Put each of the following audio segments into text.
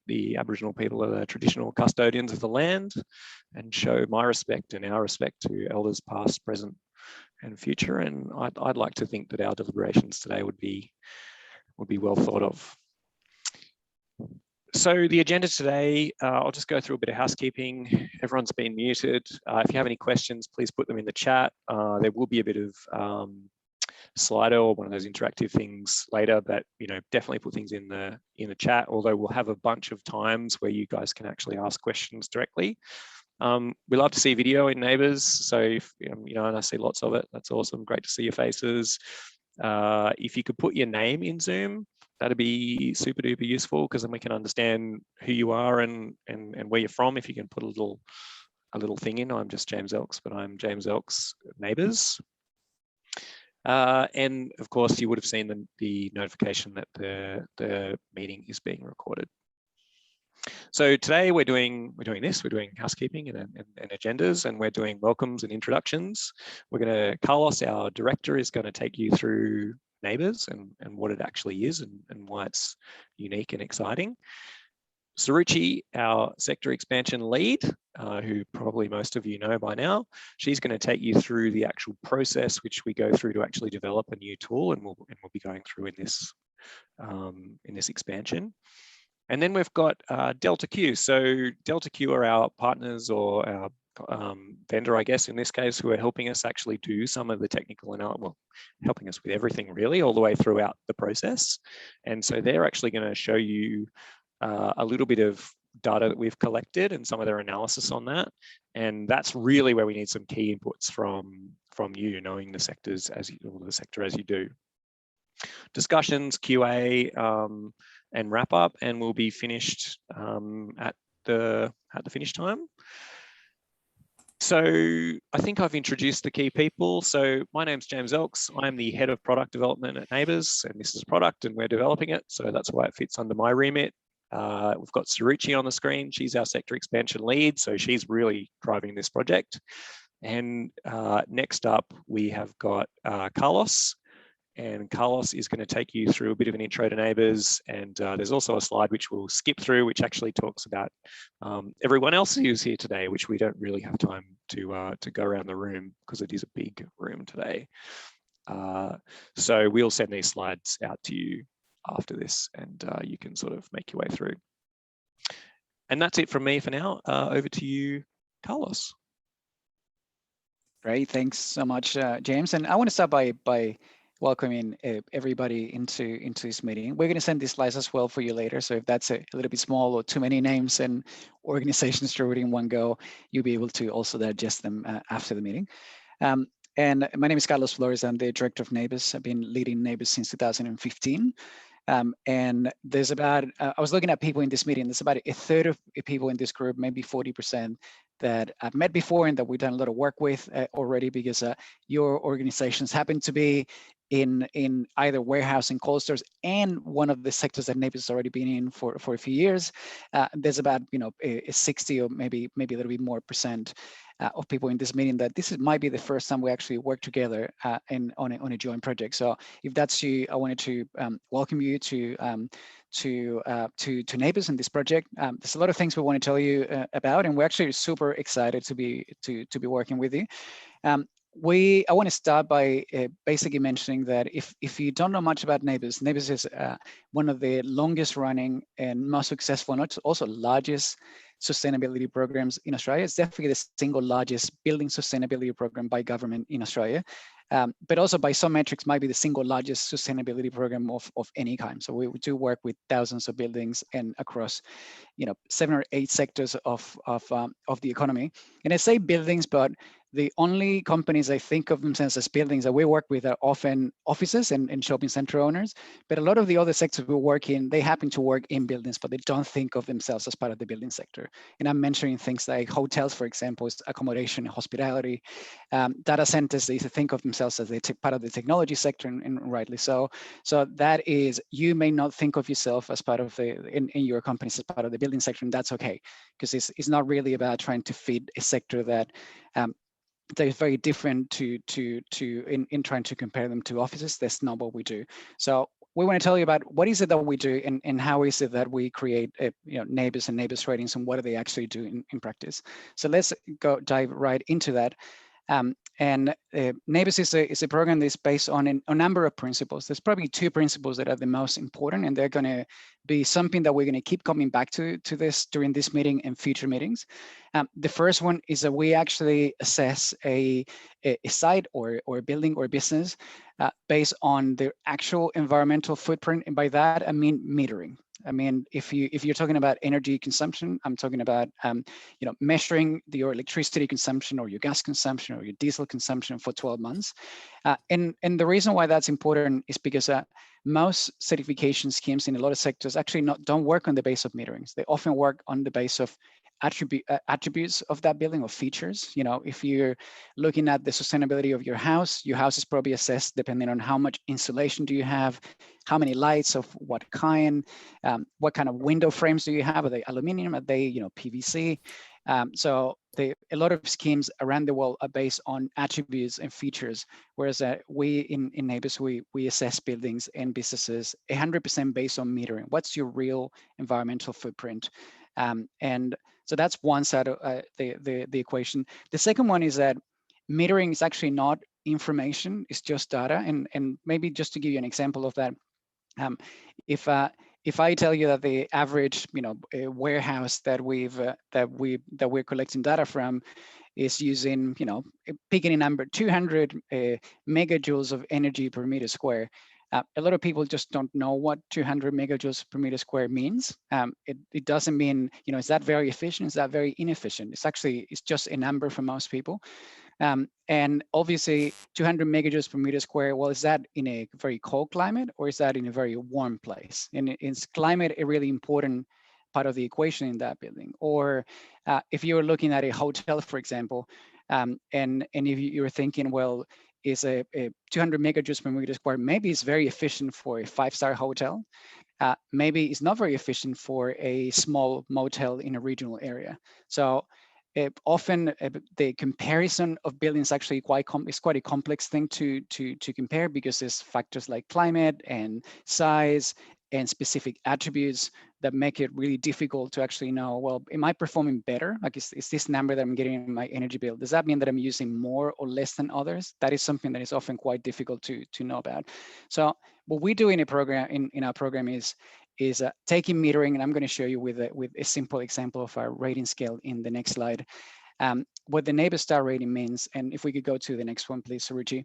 the Aboriginal people are the traditional custodians of the land, and show my respect and our respect to elders past, present, and future. And I'd like to think that our deliberations today would be well thought of. So the agenda today, I'll just go through a bit of housekeeping. Everyone's been muted. If you have any questions, please put them in the chat. There will be a bit of Slido or one of those interactive things later, but definitely put things in the chat, although we'll have a bunch of times where you guys can actually ask questions directly. We love to see video in NABERS, so if and I see lots of it, that's awesome. Great to see your faces. If you could put your name in Zoom, that'd be super duper useful, because then we can understand who you are and where you're from. If you can put a little thing in. I'm just James Elks, but I'm James Elks NABERS. And of course, you would have seen the notification that the meeting is being recorded. So today we're doing housekeeping and agendas, and we're doing welcomes and introductions. Carlos, our director, is going to take you through NABERS and what it actually is and why it's unique and exciting. Suruchi, our sector expansion lead, who probably most of you know by now, she's going to take you through the actual process which we go through to actually develop a new tool, and we'll be going through in this expansion. And then we've got Delta Q. So Delta Q are our partners, or our vendor, I guess, in this case, who are helping us actually do some of the technical analysis, well, helping us with everything really, all the way throughout the process. And so they're actually going to show you a little bit of data that we've collected and some of their analysis on that. And that's really where we need some key inputs from you, knowing the sectors the sector as you do. Discussions, QA, and wrap up, and we'll be finished at the finish time. So I think I've introduced the key people. So my name's James Elks. I'm the head of product development at NABERS, and this is product and we're developing it. So that's why it fits under my remit. We've got Suruchi on the screen. She's our sector expansion lead. So she's really driving this project. And next up, we have got Carlos. And Carlos is going to take you through a bit of an intro to NABERS. And there's also a slide which we'll skip through, which actually talks about everyone else who's here today, which we don't really have time to go around the room because it is a big room today. So we'll send these slides out to you after this, and you can sort of make your way through. And that's it from me for now. Over to you, Carlos. Great, thanks so much, James. And I want to start by welcoming everybody into this meeting. We're going to send these slides as well for you later. So if that's a little bit small or too many names and organizations to read in one go, you'll be able to also digest them after the meeting. And my name is Carlos Flores. I'm the director of NABERS. I've been leading NABERS since 2015. And there's about, I was looking at people in this meeting, there's about a third of people in this group, maybe 40%, that I've met before and that we've done a lot of work with already, because your organizations happen to be in either warehousing, cold stores, and one of the sectors that NABERS has already been in for a few years. There's about a 60 or maybe a little bit more percent of people in this meeting that might be the first time we actually work together on a joint project. So if that's you, I wanted to welcome you to NABERS in this project. There's a lot of things we want to tell you about, and we're actually super excited to be working with you. I want to start by basically mentioning that if you don't know much about NABERS, NABERS is one of the longest running and most successful, and also largest sustainability programs in Australia. It's definitely the single largest building sustainability program by government in Australia. But also by some metrics might be the single largest sustainability program of any kind. So we do work with thousands of buildings and across 7 or 8 sectors of the economy. And I say buildings, but the only companies that think of themselves as buildings that we work with are often offices and shopping center owners. But a lot of the other sectors we work in, they happen to work in buildings, but they don't think of themselves as part of the building sector. And I'm mentioning things like hotels, for example, is accommodation, hospitality, data centers. They think of themselves as part of the technology sector, and rightly so. So that is, you may not think of yourself as part of in your companies as part of the building sector, and that's okay, because it's not really about trying to feed a sector that is very different in trying to compare them to offices. That's not what we do. So we want to tell you about what is it that we do and how is it that we create NABERS and NABERS ratings, and what do they actually do in practice. So let's go dive right into that. NABERS is a program that's based on a number of principles. There's probably 2 principles that are the most important, and they're going to be something that we're going to keep coming back to this during this meeting and future meetings. The first one is that we actually assess a site or a building or business based on their actual environmental footprint, and by that I mean metering. I mean, if you're talking about energy consumption, I'm talking about measuring your electricity consumption or your gas consumption or your diesel consumption for 12 months. And the reason why that's important is because most certification schemes in a lot of sectors actually don't work on the base of meterings. They often work on the base of attributes of that building or features. If you're looking at the sustainability of your house is probably assessed depending on how much insulation do you have, how many lights of what kind of window frames do you have? Are they aluminum? Are they PVC? So a lot of schemes around the world are based on attributes and features, whereas we in NABERS, we assess buildings and businesses 100% based on metering. What's your real environmental footprint? And so that's one side of the equation. The second one is that metering is actually not information, it's just data. And maybe just to give you an example of that, if I tell you that the average warehouse that we're collecting data from is using picking a number 200 megajoules of energy per meter square, a lot of people just don't know what 200 megajoules per meter square means. It doesn't mean is that very efficient, is that very inefficient. It's just a number for most people. And obviously 200 megajoules per meter square, well, is that in a very cold climate or is that in a very warm place? And is climate a really important part of the equation in that building? Or if you're looking at a hotel, for example, and if you're thinking, well, is a 200 megajoules per meter square, maybe it's very efficient for a 5-star hotel. Maybe it's not very efficient for a small motel in a regional area. So often the comparison of buildings actually is quite a complex thing to compare, because there's factors like climate and size and specific attributes that make it really difficult to actually know, well, am I performing better? Like, is this number that I'm getting in my energy bill, does that mean that I'm using more or less than others? That is something that is often quite difficult to know about. So what we do in a program, in our program is taking metering, and I'm going to show you with a simple example of our rating scale in the next slide, what the NABERS star rating means. And if we could go to the next one, please, Ruchi.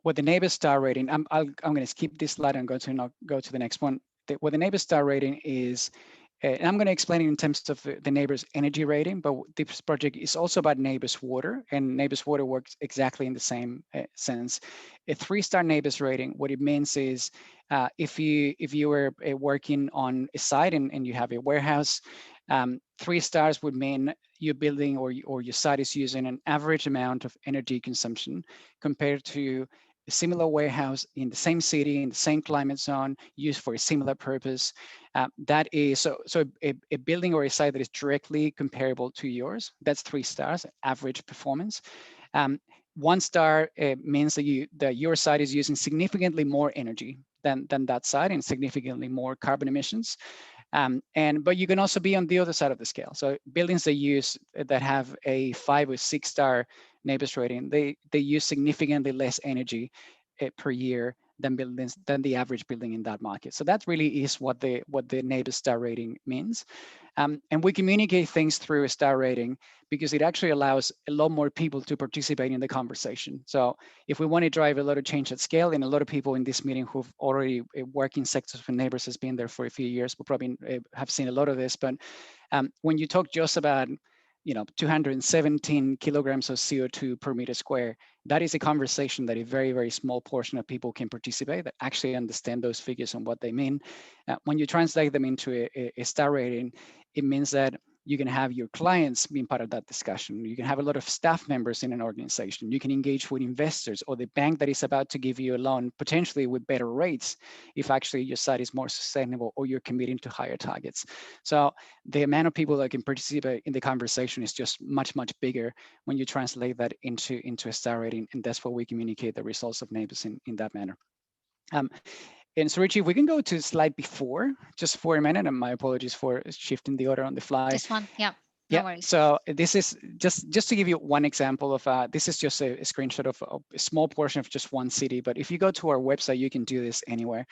What the NABERS star rating, I'm going to skip this slide and go to the next one. What the NABERS star rating is, and I'm going to explain it in terms of the NABERS energy rating, but this project is also about NABERS water, and NABERS water works exactly in the same sense. A 3-star NABERS rating, what it means is if you were working on a site and you have a warehouse, 3 stars would mean your building or your site is using an average amount of energy consumption compared to a similar warehouse in the same city, in the same climate zone, used for a similar purpose. That is, so a building or a site that is directly comparable to yours, that's 3 stars, average performance. 1 star means that your site is using significantly more energy than that site and significantly more carbon emissions. But you can also be on the other side of the scale. So buildings that have a 5 or 6 star NABERS rating, they use significantly less energy per year than the average building in that market. So that really is what the NABERS star rating means. And we communicate things through a star rating because it actually allows a lot more people to participate in the conversation. So if we want to drive a lot of change at scale, and a lot of people in this meeting who've already worked in sectors for NABERS has been there for a few years, will probably have seen a lot of this. But when you talk just about 217 kilograms of CO2 per meter square, that is a conversation that a very, very small portion of people can participate, that actually understand those figures and what they mean. When you translate them into a star rating, it means that you can have your clients being part of that discussion. You can have a lot of staff members in an organization. You can engage with investors or the bank that is about to give you a loan, potentially with better rates, if actually your site is more sustainable or you're committing to higher targets. So the amount of people that can participate in the conversation is just much, much bigger when you translate that into a star rating. And that's what we communicate the results of NABERS in that manner. And so Richie, we can go to slide before, just for a minute, and my apologies for shifting the order on the fly. This one, yeah. Yeah, no worries. so this is just to give you one example of, this is just a screenshot of a small portion of just one city, but if you go to our website, you can do this anywhere.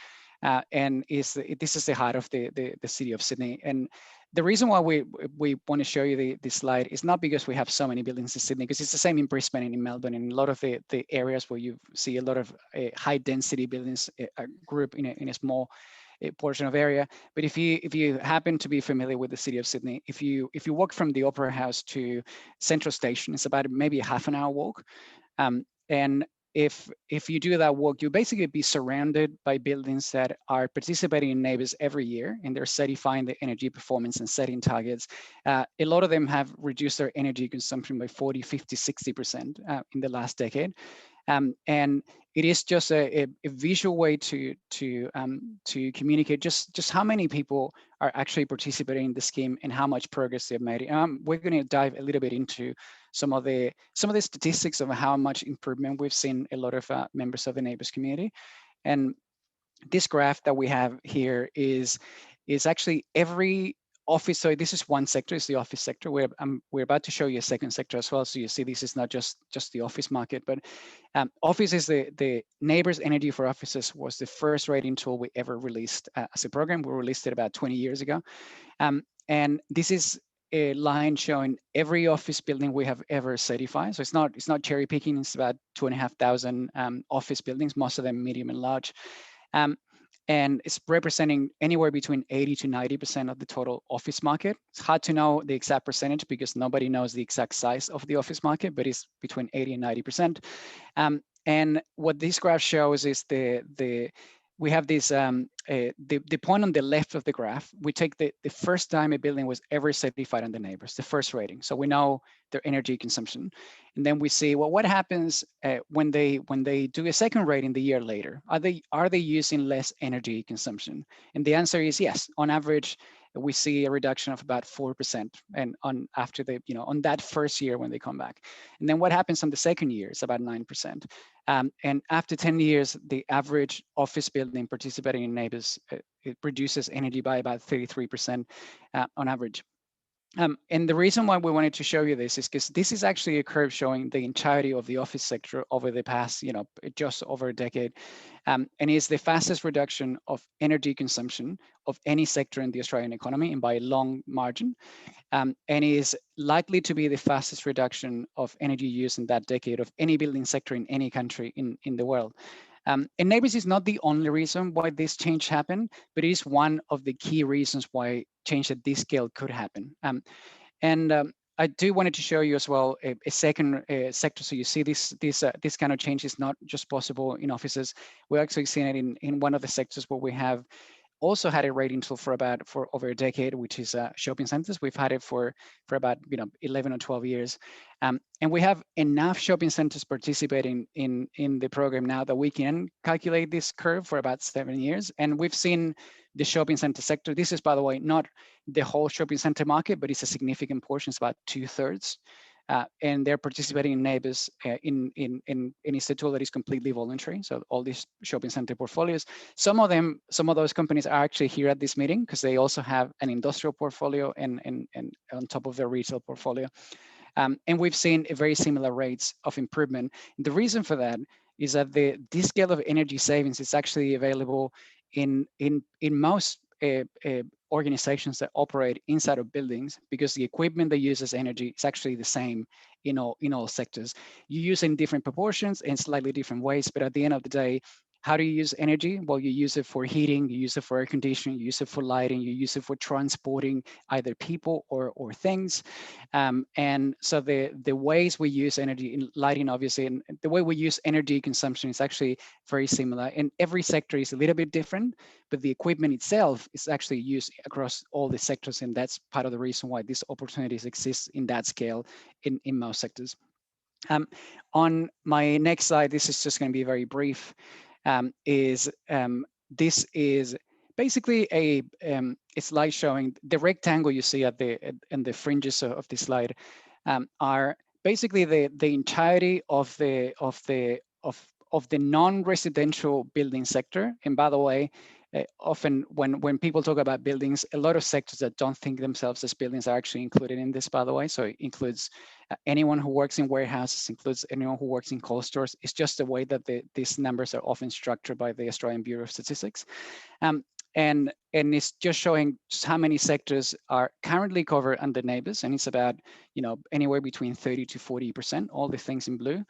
And this is the heart of the city of Sydney. And the reason why we want to show you this slide is not because we have so many buildings in Sydney, because it's the same in Brisbane and in Melbourne, and a lot of the areas where you see a lot of high density buildings group in a small portion of area. But if you happen to be familiar with the city of Sydney, if you walk from the Opera House to Central Station, it's about maybe a half an hour walk. And if you do that walk, you basically be surrounded by buildings that are participating in NABERS every year, and they're certifying the energy performance and setting targets. A lot of them have reduced their energy consumption by 40, 50, 60% in the last decade. And it is just a visual way to communicate just how many people are actually participating in the scheme and how much progress they've made. We're going to dive a little bit into some of the statistics of how much improvement we've seen a lot of members of the NABERS community. And this graph that we have here is actually every office. So this is one sector, is the office sector. We're about to show you a second sector as well. So you see this is not just the office market, but office is the NABERS Energy for Offices was the first rating tool we ever released as a program. We released it about 20 years ago. And this is a line showing every office building we have ever certified. So it's not cherry picking. It's about 2,500 office buildings, most of them medium and large. And it's representing anywhere between 80 to 90% of the total office market. It's hard to know the exact percentage because nobody knows the exact size of the office market, but it's between 80 and 90%. And what this graph shows is we have this, the point on the left of the graph, we take the first time a building was ever certified on the NABERS, the first rating. So we know their energy consumption. And then we see, well, what happens when they do a second rating the year later? Are they using less energy consumption? And the answer is yes. On average, we see a reduction of about 4%, and after on that first year when they come back. And then what happens on the second year is about 9%. And after 10 years, the average office building participating in NABERS, it reduces energy by about 33% on average. And the reason why we wanted to show you this is because this is actually a curve showing the entirety of the office sector over the past, just over a decade, and is the fastest reduction of energy consumption of any sector in the Australian economy, and by a long margin, and is likely to be the fastest reduction of energy use in that decade of any building sector in any country in the world. And NABERS is not the only reason why this change happened, but it is one of the key reasons why change at this scale could happen. I do wanted to show you as well a second sector. So you see this kind of change is not just possible in offices. We're actually seeing it in one of the sectors where we have also had a rating tool for over a decade, which is shopping centers. We've had it for about 11 or 12 years, and we have enough shopping centers participating in the program now that we can calculate this curve for about 7 years. And we've seen the shopping center sector. This is, by the way, not the whole shopping center market, but it's a significant portion. It's about 2/3. And they're participating in NABERS in it's a tool that is completely voluntary. So all these shopping center portfolios, some of those companies are actually here at this meeting because they also have an industrial portfolio and on top of their retail portfolio. And we've seen a very similar rates of improvement. The reason for that is that this scale of energy savings is actually available in most organizations that operate inside of buildings, because the equipment that uses energy is actually the same in all sectors. You use it in different proportions and slightly different ways, but at the end of the day, how do you use energy? Well, you use it for heating, you use it for air conditioning, you use it for lighting, you use it for transporting either people or things. And so the ways we use energy in lighting, obviously, and the way we use energy consumption is actually very similar. And every sector is a little bit different, but the equipment itself is actually used across all the sectors. And that's part of the reason why these opportunities exist in that scale in most sectors. On my next slide, this is just going to be very brief. This is basically a slide showing the rectangle you see in the fringes of the slide are basically the entirety of of the non-residential building sector. And by the way, often when people talk about buildings, a lot of sectors that don't think themselves as buildings are actually included in this, by the way. So it includes anyone who works in warehouses, includes anyone who works in cold stores. It's just the way that these numbers are often structured by the Australian Bureau of Statistics. And it's just showing just how many sectors are currently covered under NABERS, and it's about anywhere between 30 to 40%, all the things in blue.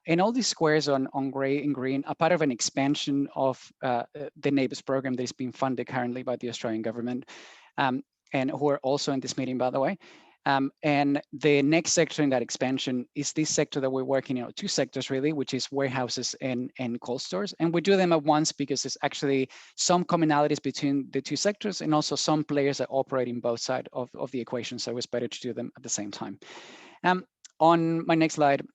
And all these squares on gray and green are part of an expansion of the NABERS program that is being funded currently by the Australian government, and who are also in this meeting, by the way. And the next sector in that expansion is this sector that we're working in, two sectors really, which is warehouses and cold stores. And we do them at once because there's actually some commonalities between the two sectors, and also some players that operate in both sides of the equation. So it's better to do them at the same time. On my next slide,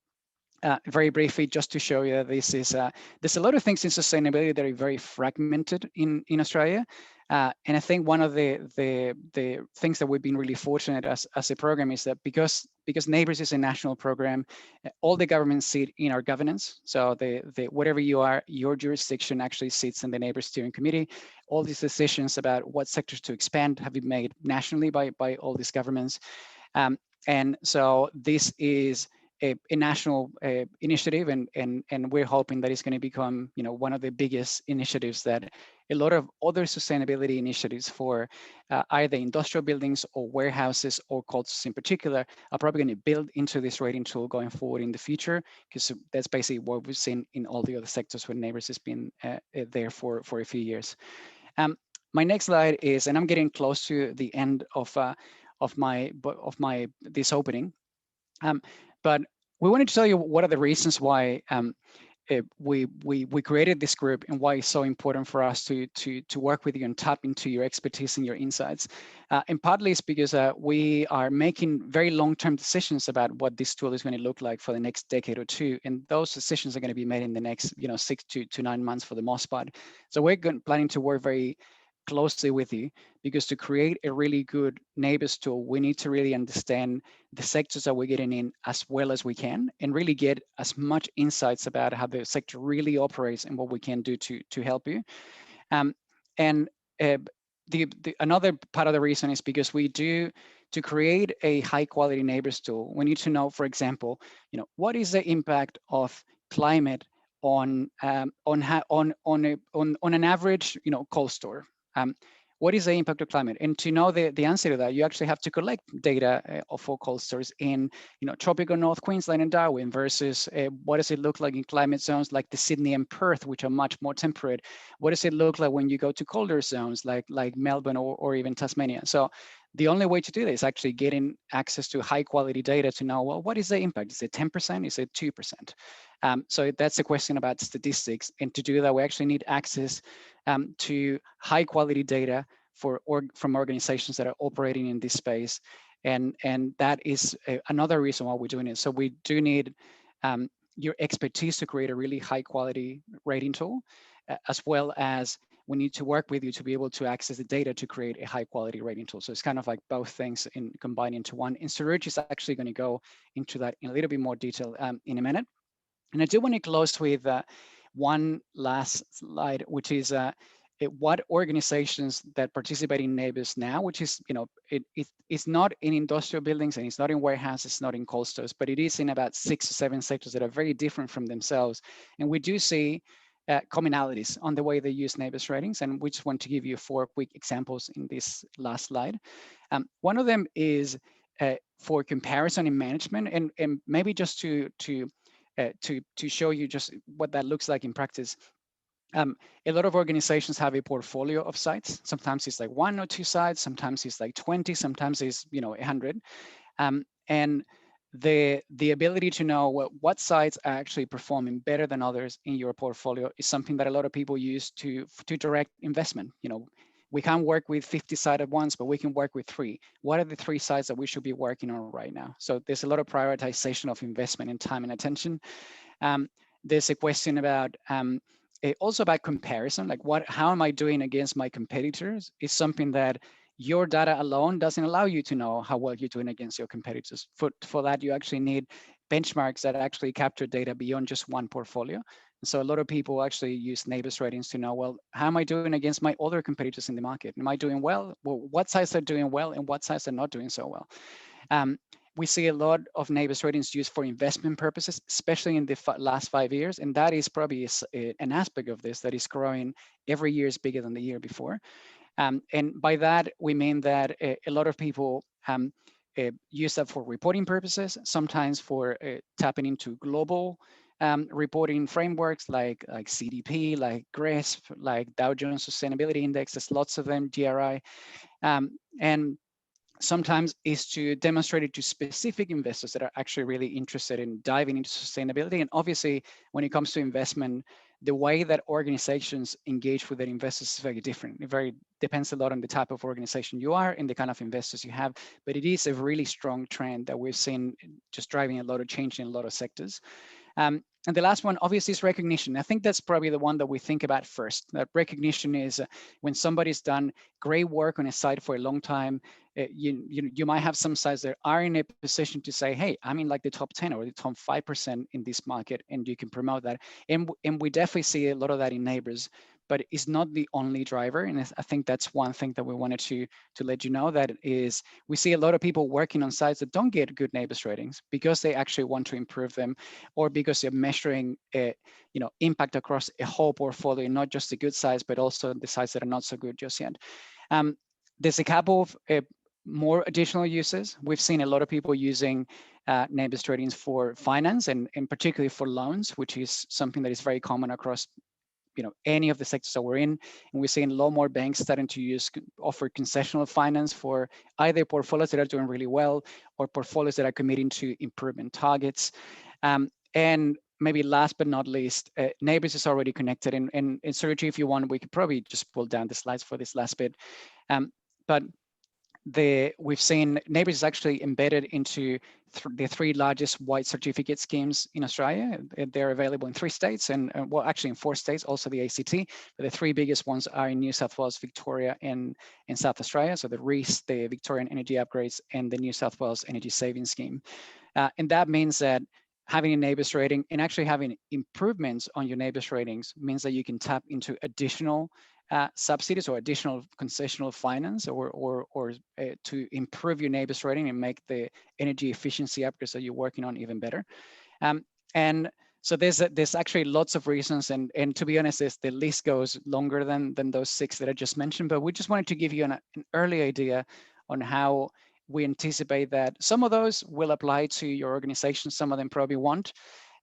very briefly, just to show you that this is, there's a lot of things in sustainability that are very fragmented in Australia. And I think one of the things that we've been really fortunate as a program is that because NABERS is a national program, all the governments sit in our governance. So whatever you are, your jurisdiction actually sits in the NABERS steering committee. All these decisions about what sectors to expand have been made nationally by all these governments. And so this is a national initiative, and we're hoping that it's going to become one of the biggest initiatives that a lot of other sustainability initiatives for either industrial buildings or warehouses or cold stores in particular are probably going to build into this rating tool going forward in the future, because that's basically what we've seen in all the other sectors where NABERS has been there for a few years. My next slide is, and I'm getting close to the end of this opening. But we wanted to tell you what are the reasons why we created this group and why it's so important for us to work with you and tap into your expertise and your insights. And partly it's because we are making very long-term decisions about what this tool is going to look like for the next decade or two. And those decisions are going to be made in the next 6 to 9 months for the most part. So we're planning to work very closely with you, because to create a really good NABERS tool, we need to really understand the sectors that we're getting in as well as we can, and really get as much insights about how the sector really operates and what we can do to help you. Another part of the reason is because to create a high quality NABERS tool, we need to know, for example, what is the impact of climate on an average cold store. What is the impact of climate? And to know the answer to that, you actually have to collect data for cold stores in tropical North Queensland and Darwin versus what does it look like in climate zones like the Sydney and Perth, which are much more temperate. What does it look like when you go to colder zones like Melbourne or even Tasmania? So the only way to do this is actually getting access to high quality data to know, well, what is the impact? Is it 10%? Is it 2%? So that's a question about statistics. And to do that, we actually need access to high quality data from organizations that are operating in this space. And that is another reason why we're doing it. So we do need your expertise to create a really high quality rating tool, as well as we need to work with you to be able to access the data to create a high quality rating tool. So it's kind of like both things combined into one. And Suraj is actually going to go into that in a little bit more detail in a minute. And I do want to close with one last slide, which is what organizations that participate in NABERS now, which is, it's not in industrial buildings and it's not in warehouses, it's not in cold stores, but it is in about 6 or 7 sectors that are very different from themselves. And we do see commonalities on the way they use NABERS ratings, and we just want to give you 4 quick examples in this last slide. One of them is for comparison in management, and maybe just to show you just what that looks like in practice. A lot of organizations have a portfolio of sites. Sometimes it's like 1 or 2 sites, sometimes it's like 20, sometimes it's 100. And the ability to know what sites are actually performing better than others in your portfolio is something that a lot of people use to direct investment. We can't work with 50 sites at once, but we can work with 3. What are the 3 sites that we should be working on right now? So there's a lot of prioritization of investment in time and attention. There's a question about also about comparison, like how am I doing against my competitors? Is something that your data alone doesn't allow you to know how well you're doing against your competitors. For that, you actually need benchmarks that actually capture data beyond just one portfolio. So a lot of people actually use NABERS ratings to know, well, how am I doing against my other competitors in the market? Am I doing well? Well, what sites are doing well and what sites are not doing so well? We see a lot of NABERS ratings used for investment purposes, especially in the last 5 years. And that is probably an aspect of this that is growing every year is bigger than the year before. And by that, we mean that a lot of people use that for reporting purposes, sometimes for tapping into global reporting frameworks like CDP, like GRESB, like Dow Jones Sustainability Index. There's lots of them, GRI. And sometimes is to demonstrate it to specific investors that are actually really interested in diving into sustainability. And obviously, when it comes to investment, the way that organizations engage with their investors is very different. It depends a lot on the type of organization you are and the kind of investors you have. But it is a really strong trend that we've seen just driving a lot of change in a lot of sectors. And the last one, obviously, is recognition. I think that's probably the one that we think about first. That recognition is when somebody's done great work on a site for a long time. You might have some sites that are in a position to say, hey, I'm in like the top 10 or the top 5% in this market, and you can promote that. And we definitely see a lot of that in NABERS, but it's not the only driver. And I think that's one thing that we wanted to let you know, that is we see a lot of people working on sites that don't get good NABERS ratings because they actually want to improve them, or because they're measuring impact across a whole portfolio, not just the good sites, but also the sites that are not so good just yet. There's a couple of more additional uses. We've seen a lot of people using NABERS ratings for finance and particularly for loans, which is something that is very common across any of the sectors that we're in. And we're seeing a lot more banks starting to offer concessional finance for either portfolios that are doing really well or portfolios that are committing to improvement targets. And maybe last but not least, NABERS is already connected. And Sergio, if you want, we could probably just pull down the slides for this last bit. But we've seen NABERS is actually embedded into the 3 largest white certificate schemes in Australia. They're available in 3 states and well, actually in 4 states, also the ACT. But the 3 biggest ones are in New South Wales, Victoria, and in South Australia. So the REIS, the Victorian Energy Upgrades, and the New South Wales Energy Savings Scheme. And that means that having a NABERS rating and actually having improvements on your NABERS ratings means that you can tap into additional subsidies or additional concessional finance or to improve your NABERS rating and make the energy efficiency upgrades that you're working on even better. And so there's actually lots of reasons, and to be honest, the list goes longer than those 6 that I just mentioned, but we just wanted to give you an early idea on how we anticipate that some of those will apply to your organization, some of them probably won't.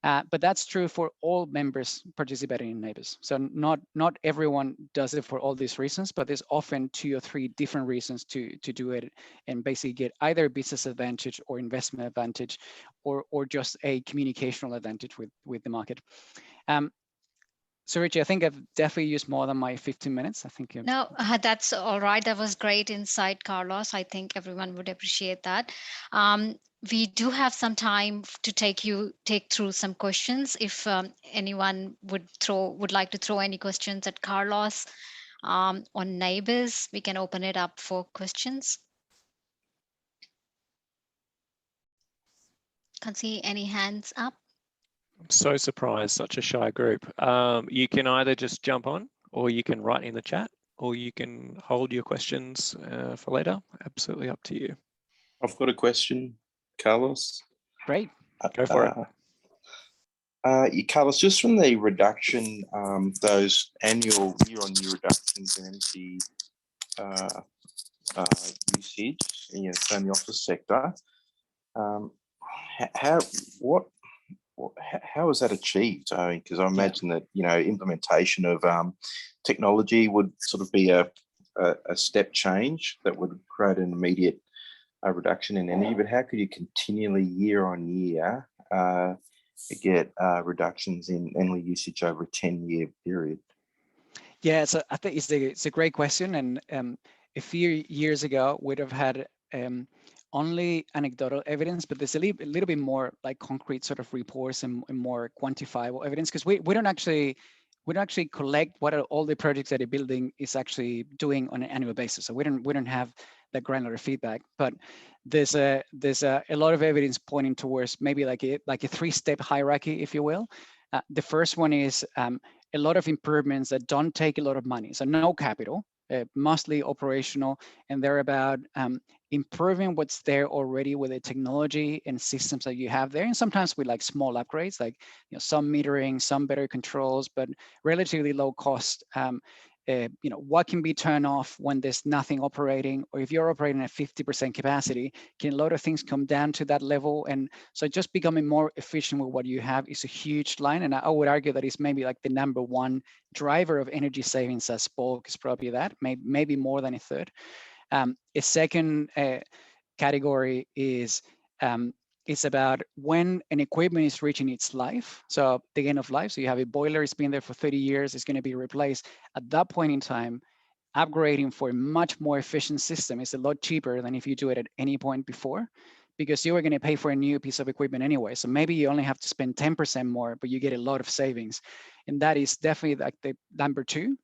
But that's true for all members participating in NABERS. So not everyone does it for all these reasons, but there's often 2 or 3 different reasons to do it and basically get either a business advantage or investment advantage or just a communicational advantage with the market. So Richie, I think I've definitely used more than my 15 minutes. I think. No, that's all right. That was great insight, Carlos. I think everyone would appreciate that. We do have some time to take through some questions. If anyone would like to throw any questions at Carlos on NABERS, we can open it up for questions. Can't see any hands up. I'm so surprised, such a shy group. You can either just jump on, or you can write in the chat, or you can hold your questions for later. Absolutely up to you. I've got a question, Carlos. Great. Go for it. Carlos, just from the reduction, those annual year-on-year reductions in energy usage in the family office sector, how is that achieved? Because I imagine that implementation of technology would sort of be a step change that would create an immediate reduction in energy. But how could you continually year on year get reductions in energy usage over a 10-year period? Yeah, so I think it's a great question, and a few years ago we'd have had only anecdotal evidence, but there's a little bit more like concrete sort of reports and more quantifiable evidence, because we don't actually collect what all the projects that a building is actually doing on an annual basis. So we don't have that granular feedback, but there's a lot of evidence pointing towards maybe like a 3-step hierarchy, if you will, The first one is a lot of improvements that don't take a lot of money, so no capital, mostly operational, and they're about improving what's there already with the technology and systems that you have there, and sometimes with like small upgrades, like some metering, some better controls, but relatively low cost. What can be turned off when there's nothing operating, or if you're operating at 50% capacity, can a lot of things come down to that level? And so just becoming more efficient with what you have is a huge line. And I would argue that it's maybe like the #1 driver of energy savings as bulk is probably that, maybe more than a third. A second category is it's about when an equipment is reaching its life, so the end of life. So you have a boiler, it's been there for 30 years, it's going to be replaced. At that point in time, upgrading for a much more efficient system is a lot cheaper than if you do it at any point before, because you are going to pay for a new piece of equipment anyway. So maybe you only have to spend 10% more, but you get a lot of savings. And that is definitely like the #2.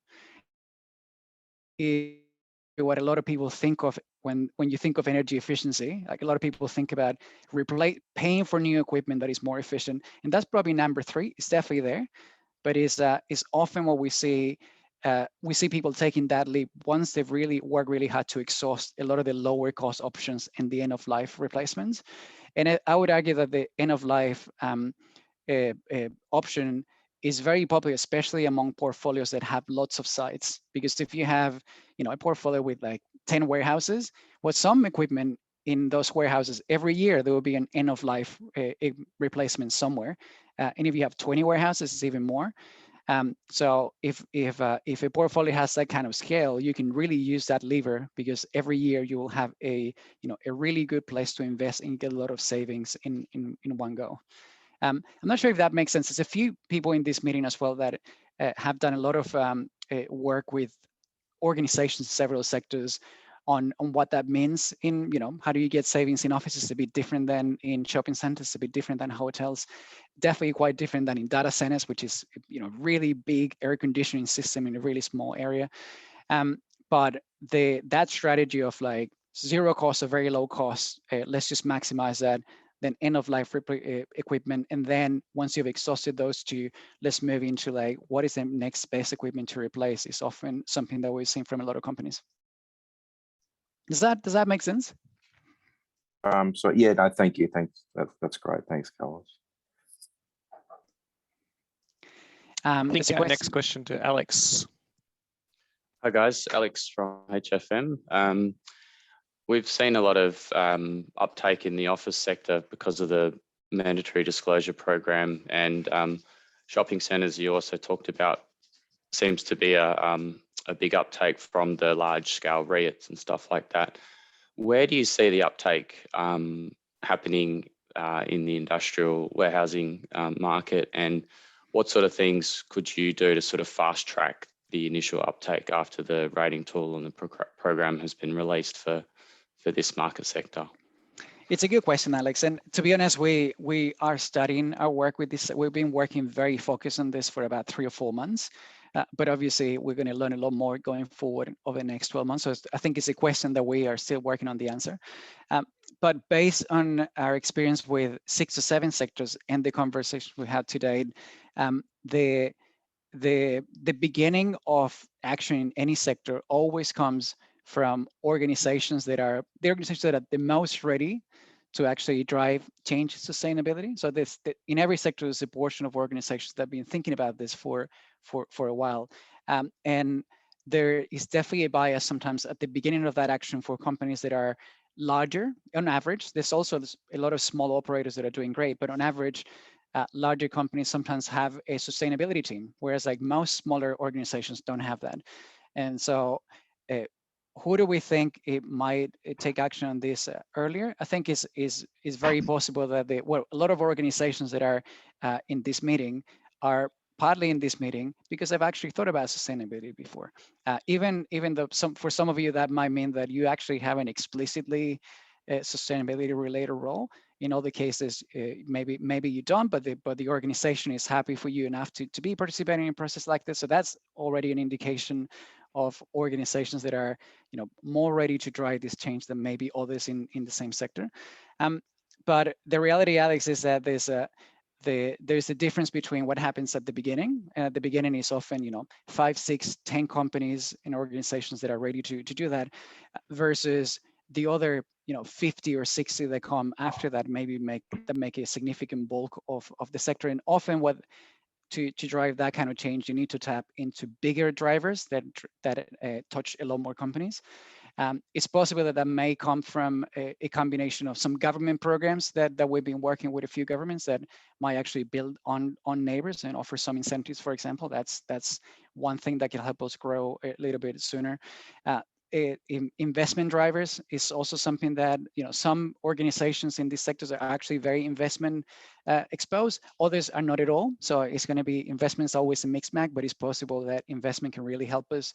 What a lot of people think of when you think of energy efficiency. Like a lot of people think about paying for new equipment that is more efficient, and that's probably #3. It's definitely there, but is often what we see. We see people taking that leap once they've really worked really hard to exhaust a lot of the lower cost options and the end of life replacements. And I would argue that the end of life option is very popular, especially among portfolios that have lots of sites. Because if you have, a portfolio with like 10 warehouses, some equipment in those warehouses, every year there will be an end of life replacement somewhere. And if you have 20 warehouses, it's even more. So if a portfolio has that kind of scale, you can really use that lever, because every year you will have a really good place to invest and get a lot of savings in one go. I'm not sure if that makes sense. There's a few people in this meeting as well that have done a lot of work with organizations, several sectors, on what that means in, how do you get savings in offices? It's a bit different than in shopping centers, a bit different than hotels, definitely quite different than in data centers, which is, really big air conditioning system in a really small area. But that strategy of like zero cost or very low cost, let's just maximize that, then end of life equipment. And then once you've exhausted those two, let's move into like, what is the next best equipment to replace, is often something that we've seen from a lot of companies. Does that make sense? So yeah, no, thank you. Thanks. That's great. Thanks, Carlos. I think our next question to Alex. Hi guys, Alex from HFM. We've seen a lot of uptake in the office sector because of the mandatory disclosure program, and shopping centres you also talked about seems to be a big uptake from the large scale REITs and stuff like that. Where do you see the uptake happening in the industrial warehousing market, and what sort of things could you do to sort of fast track the initial uptake after the rating tool and the program has been released for this market sector? It's a good question, Alex. And to be honest, we are studying our work with this. We've been working very focused on this for about 3 or 4 months. But obviously, we're going to learn a lot more going forward over the next 12 months. So I think it's a question that we are still working on the answer. But based on our experience with 6 or 7 sectors and the conversations we had today, the beginning of action in any sector always comes from organizations that are the most ready to actually drive change sustainability. So in every sector, there's a portion of organizations that have been thinking about this for a while. And there is definitely a bias sometimes at the beginning of that action for companies that are larger on average. There's also a lot of small operators that are doing great, but on average, larger companies sometimes have a sustainability team, whereas like most smaller organizations don't have that. And so who do we think it might take action on this earlier? I think is very possible that a lot of organizations that are in this meeting are partly in this meeting because they've actually thought about sustainability before. Even though for some of you that might mean that you actually have an explicitly sustainability related role. In other cases, maybe you don't, but the organization is happy for you enough to be participating in a process like this. So that's already an indication of organizations that are, more ready to drive this change than maybe others in the same sector. But the reality, Alex, is that there's there's a difference between what happens at the beginning. At the beginning is often, 5, 6, 10 companies and organizations that are ready to do that, versus the other, 50 or 60 that come after that, maybe make a significant bulk of the sector. And often to drive that kind of change, you need to tap into bigger drivers that touch a lot more companies. It's possible that may come from a combination of some government programs that we've been working with a few governments that might actually build on NABERS and offer some incentives, for example. That's one thing that can help us grow a little bit sooner. Investment drivers is also something that, some organizations in these sectors are actually very investment exposed. Others are not at all. So it's going to be, investments always a mixed bag, but it's possible that investment can really help us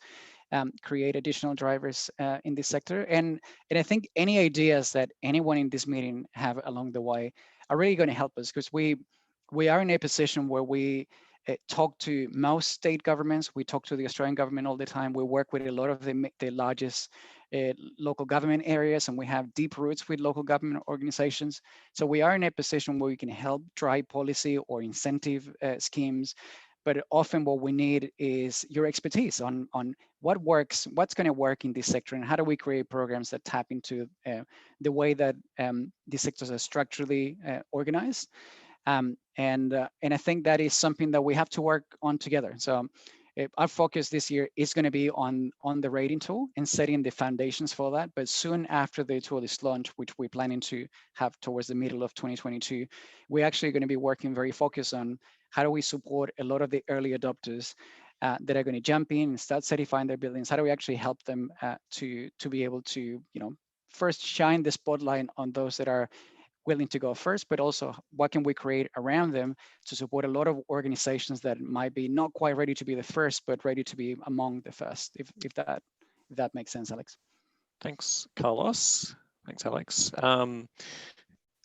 create additional drivers in this sector. And I think any ideas that anyone in this meeting have along the way are really going to help us, because we are in a position where we talk to most state governments. We talk to the Australian government all the time. We work with a lot of the largest local government areas, and we have deep roots with local government organizations. So we are in a position where we can help drive policy or incentive schemes. But often what we need is your expertise on what works, what's going to work in this sector, and how do we create programs that tap into the way that these sectors are structurally organized. And I think that is something that we have to work on together. So our focus this year is going to be on the rating tool and setting the foundations for that. But soon after the tool is launched, which we're planning to have towards the middle of 2022, we're actually going to be working very focused on how do we support a lot of the early adopters that are going to jump in and start certifying their buildings. How do we actually help them to be able to, first shine the spotlight on those that are willing to go first, but also what can we create around them to support a lot of organizations that might be not quite ready to be the first, but ready to be among the first, if that makes sense, Alex. Thanks, Carlos. Thanks, Alex.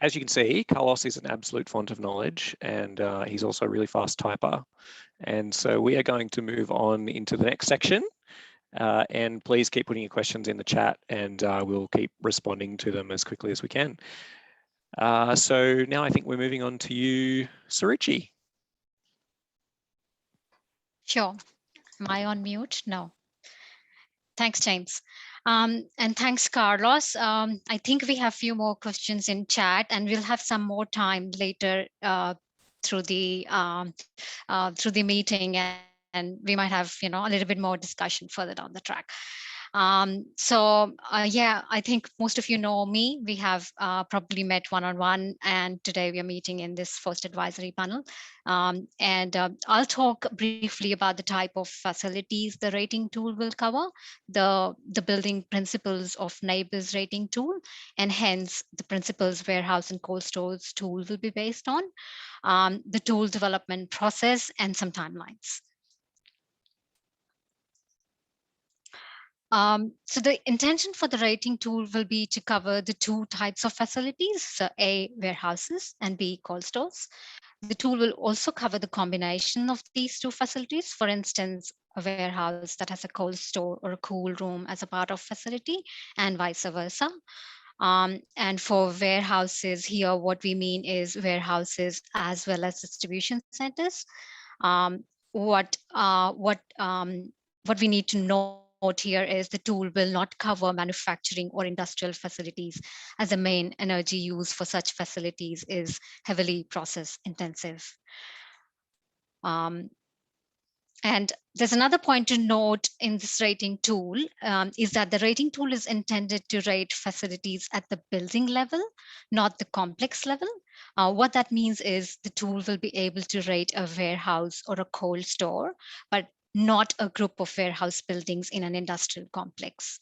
As you can see, Carlos is an absolute font of knowledge, and he's also a really fast typer. And so we are going to move on into the next section. And please keep putting your questions in the chat, and we'll keep responding to them as quickly as we can. So now I think we're moving on to you, Suruchi. Sure. Am I on mute? No. Thanks, James. And thanks, Carlos. I think we have a few more questions in chat, and we'll have some more time later through the meeting, and we might have a little bit more discussion further down the track. Yeah, I think most of you know me. We have probably met one-on-one, and today we are meeting in this first advisory panel. I'll talk briefly about the type of facilities the rating tool will cover, the building principles of NABERS rating tool, and hence the principles warehouse and cold stores tool will be based on, the tool development process, and some timelines. So the intention for the rating tool will be to cover the two types of facilities, so A, warehouses, and B, cold stores. The tool will also cover the combination of these two facilities. For instance, a warehouse that has a cold store or a cool room as a part of facility, and vice versa. And for warehouses here, what we mean is warehouses as well as distribution centers. What we need to know here is the tool will not cover manufacturing or industrial facilities, as the main energy use for such facilities is heavily process intensive. And there's another point to note in this rating tool is that the rating tool is intended to rate facilities at the building level, not the complex level. What that means is the tool will be able to rate a warehouse or a cold store, but not a group of warehouse buildings in an industrial complex.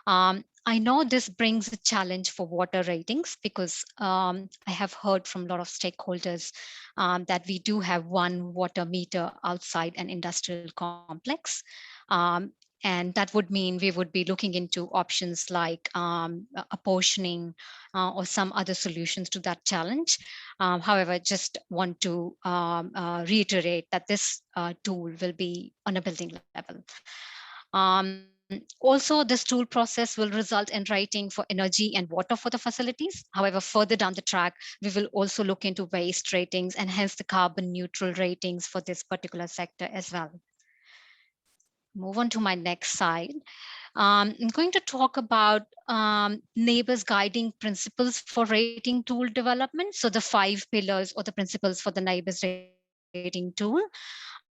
I know this brings a challenge for water ratings because I have heard from a lot of stakeholders that we do have one water meter outside an industrial complex. And that would mean we would be looking into options like apportioning or some other solutions to that challenge. However, just want to reiterate that this tool will be on a building level. Also, this tool process will result in rating for energy and water for the facilities. However, further down the track, we will also look into waste ratings and hence the carbon neutral ratings for this particular sector as well. Move on to my next slide. I'm going to talk about NABERS guiding principles for rating tool development. So the 5 pillars or the principles for the NABERS rating tool.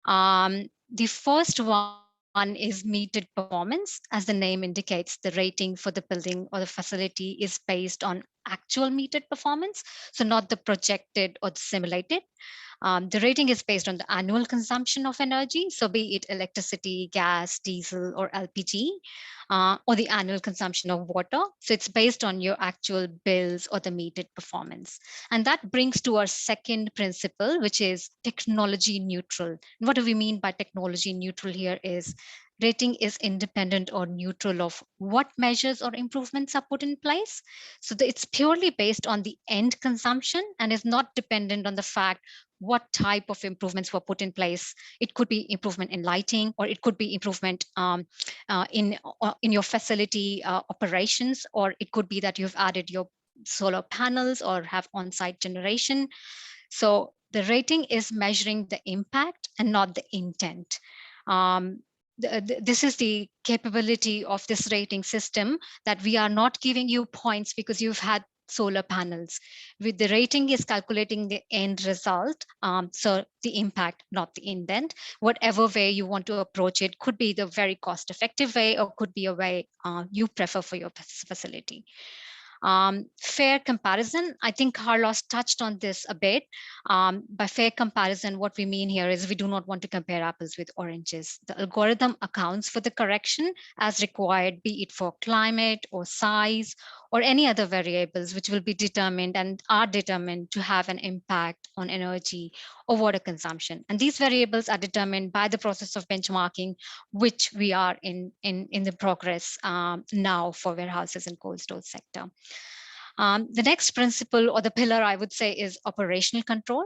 The first one is metered performance. As the name indicates, the rating for the building or the facility is based on actual metered performance, so not the projected or the simulated. The rating is based on the annual consumption of energy, so be it electricity, gas, diesel, or LPG, or the annual consumption of water. So it's based on your actual bills or the metered performance. And that brings to our second principle, which is technology neutral. And what do we mean by technology neutral here is rating is independent or neutral of what measures or improvements are put in place. So it's purely based on the end consumption and is not dependent on the fact what type of improvements were put in place. It could be improvement in lighting, or it could be improvement in your facility operations, or it could be that you've added your solar panels or have on-site generation. So the rating is measuring the impact and not the intent. This is the capability of this rating system, that we are not giving you points because you've had solar panels. With the rating is calculating the end result, so the impact, not the intent. Whatever way you want to approach it, could be the very cost-effective way, or could be a way you prefer for your facility. Fair comparison, I think Carlos touched on this a bit. By fair comparison, what we mean here is we do not want to compare apples with oranges. The algorithm accounts for the correction as required, be it for climate or size or any other variables which will be determined and are determined to have an impact on energy or water consumption. And these variables are determined by the process of benchmarking, which we are in the progress now for warehouses and cold storage sector. The next principle or the pillar I would say is operational control.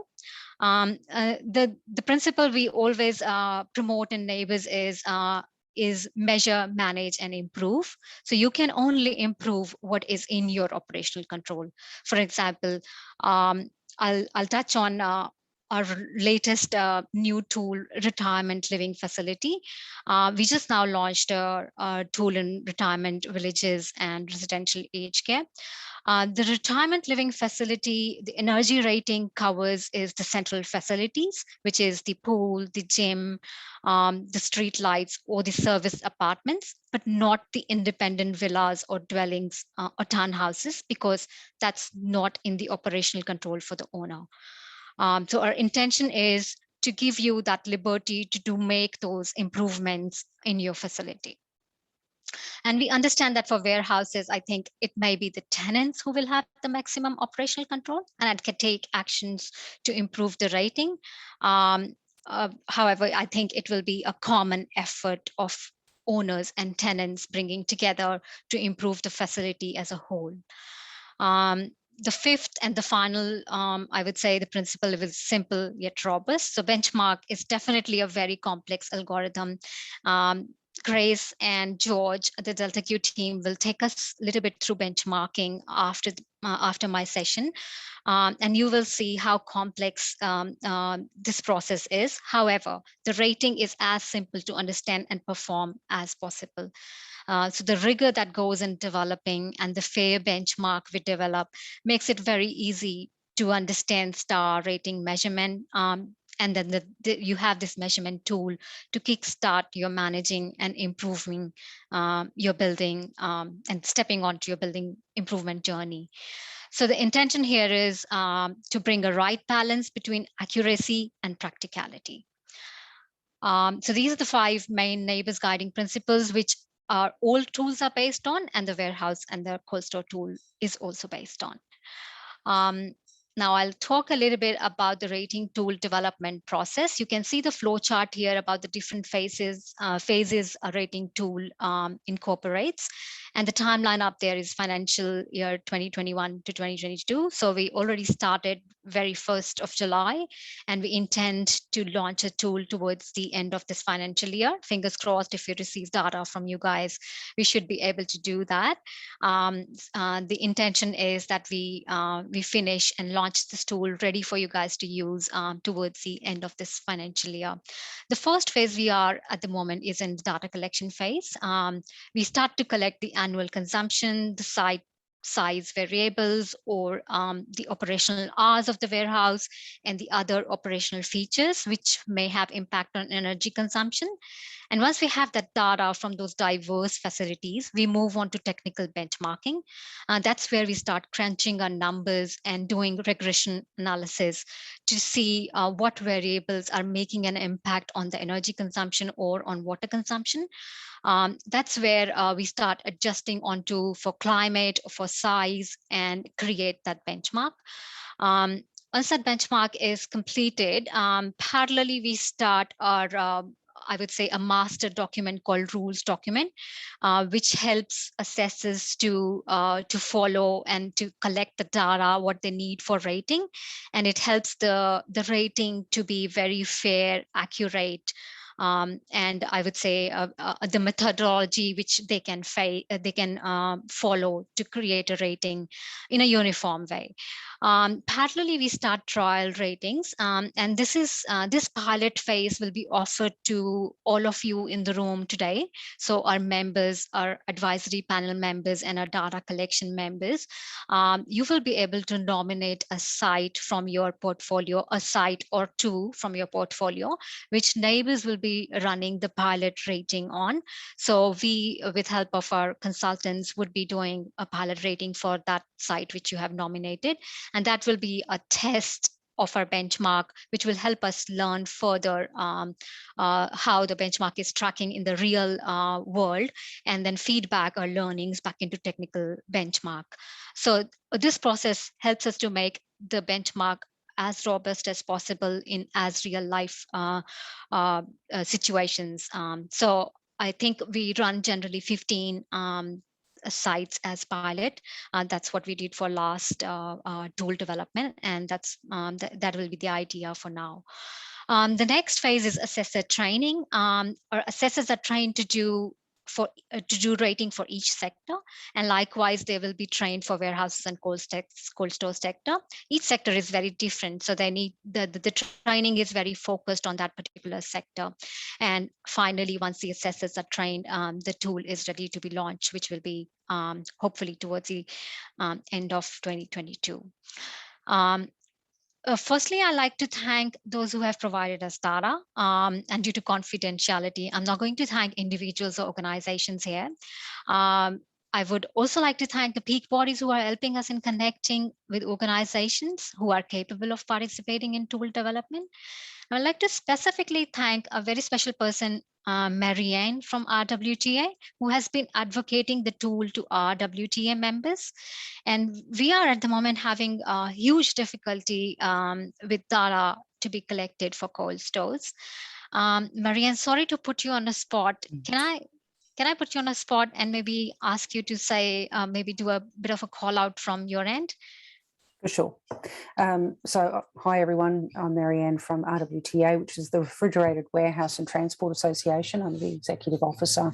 The principle we always promote in NABERS is measure, manage, and improve. So you can only improve what is in your operational control. For example, I'll touch on our latest new tool, retirement living facility. We just now launched a tool in retirement villages and residential aged care. The retirement living facility, the energy rating covers is the central facilities, which is the pool, the gym, the street lights, or the service apartments, but not the independent villas or dwellings or townhouses, because that's not in the operational control for the owner. So our intention is to give you that liberty to make those improvements in your facility. And we understand that for warehouses, I think it may be the tenants who will have the maximum operational control and can take actions to improve the rating. However, I think it will be a common effort of owners and tenants bringing together to improve the facility as a whole. The fifth and the final, I would say the principle is simple yet robust. So benchmark is definitely a very complex algorithm. Grace and George, the Delta Q team, will take us a little bit through benchmarking after my session. And you will see how complex this process is. However, the rating is as simple to understand and perform as possible. So the rigor that goes in developing and the fair benchmark we develop makes it very easy to understand star rating measurement. And then you have this measurement tool to kickstart your managing and improving your building and stepping onto your building improvement journey. So the intention here is to bring a right balance between accuracy and practicality. So these are the 5 main NABERS guiding principles, which all tools are based on, and the warehouse and the cold store tool is also based on. Now I'll talk a little bit about the rating tool development process. You can see the flow chart here about the different phases a rating tool incorporates. And the timeline up there is financial year 2021 to 2022. So we already started very 1st of July, and we intend to launch a tool towards the end of this financial year. Fingers crossed, if we receive data from you guys, we should be able to do that. The intention is that we finish and launch this tool ready for you guys to use towards the end of this financial year. The first phase we are at the moment is in the data collection phase. We start to collect the annual consumption, the site size variables, or the operational hours of the warehouse, and the other operational features which may have impact on energy consumption. And once we have that data from those diverse facilities, we move on to technical benchmarking. That's where we start crunching our numbers and doing regression analysis to see what variables are making an impact on the energy consumption or on water consumption. That's where we start adjusting onto for climate, for size, and create that benchmark. Once that benchmark is completed, parallelly we start our I would say a master document called rules document, which helps assessors to follow and to collect the data, what they need for rating. And it helps the rating to be very fair, accurate, and I would say the methodology which they can follow to create a rating in a uniform way. Parallelly, we start trial ratings, and this pilot phase will be offered to all of you in the room today. So our members, our advisory panel members, and our data collection members, you will be able to nominate a site from your portfolio, a site or two from your portfolio, which NABERS will be running the pilot rating on. So we, with help of our consultants, would be doing a pilot rating for that site which you have nominated. And that will be a test of our benchmark, which will help us learn further how the benchmark is tracking in the real world, and then feedback our learnings back into technical benchmark. So this process helps us to make the benchmark as robust as possible in as real life situations. So I think we run generally 15 sites as pilot. That's what we did for last tool development, and that will be the idea for now. The next phase is assessor training. Our assessors are trained to do rating for each sector, and likewise they will be trained for warehouses and cold store sector. Each sector is very different, so they need the training is very focused on that particular sector. And finally, once the assessors are trained, the tool is ready to be launched, which will be hopefully towards the end of 2022. Firstly, I'd like to thank those who have provided us data, and due to confidentiality, I'm not going to thank individuals or organizations here. I would also like to thank the peak bodies who are helping us in connecting with organizations who are capable of participating in tool development. I'd like to specifically thank a very special person, Marianne from RWTA, who has been advocating the tool to RWTA members. And we are at the moment having a huge difficulty with data to be collected for cold stores. Marianne, sorry to put you on the spot. Can I put you on a spot and maybe ask you to say, maybe do a bit of a call out from your end? For sure. So hi everyone, I'm Marianne from RWTA, which is the Refrigerated Warehouse and Transport Association. I'm the Executive Officer.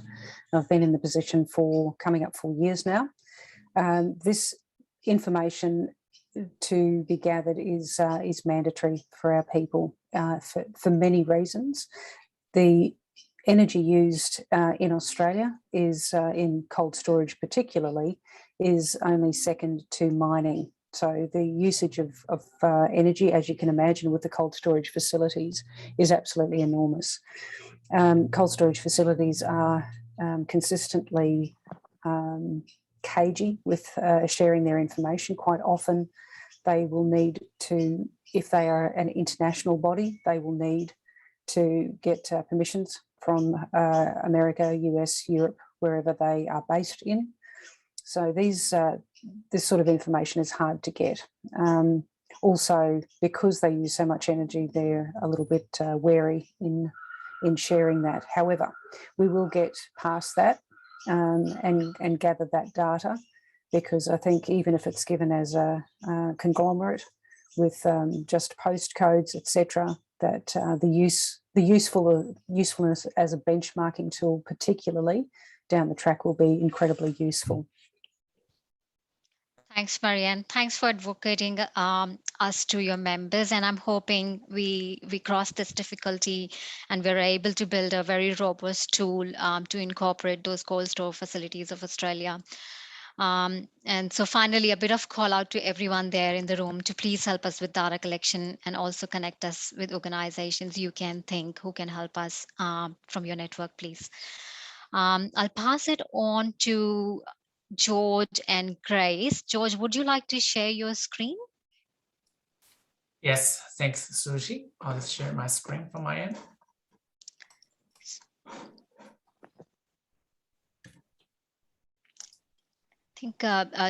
I've been in the position for coming up 4 years now. This information to be gathered is mandatory for our people for many reasons. The energy used in Australia is, in cold storage particularly, is only second to mining. So the usage of energy, as you can imagine, with the cold storage facilities is absolutely enormous. Cold storage facilities are consistently cagey with sharing their information. Quite often they will need to, if they are an international body, they will need to get permissions from America, US, Europe, wherever they are based in. So this sort of information is hard to get. Also, because they use so much energy, they're a little bit wary in sharing that. However, we will get past that and gather that data, because I think even if it's given as a conglomerate with just postcodes, etc., that the usefulness as a benchmarking tool, particularly down the track, will be incredibly useful. Thanks, Marianne. Thanks for advocating us to your members. And I'm hoping we cross this difficulty and we're able to build a very robust tool to incorporate those cold store facilities of Australia. And so finally, a bit of call out to everyone there in the room to please help us with data collection and also connect us with organizations you can think who can help us from your network, please. I'll pass it on to George and Grace. George, would you like to share your screen? Yes, thanks, Sushi. I'll just share my screen from my end. I think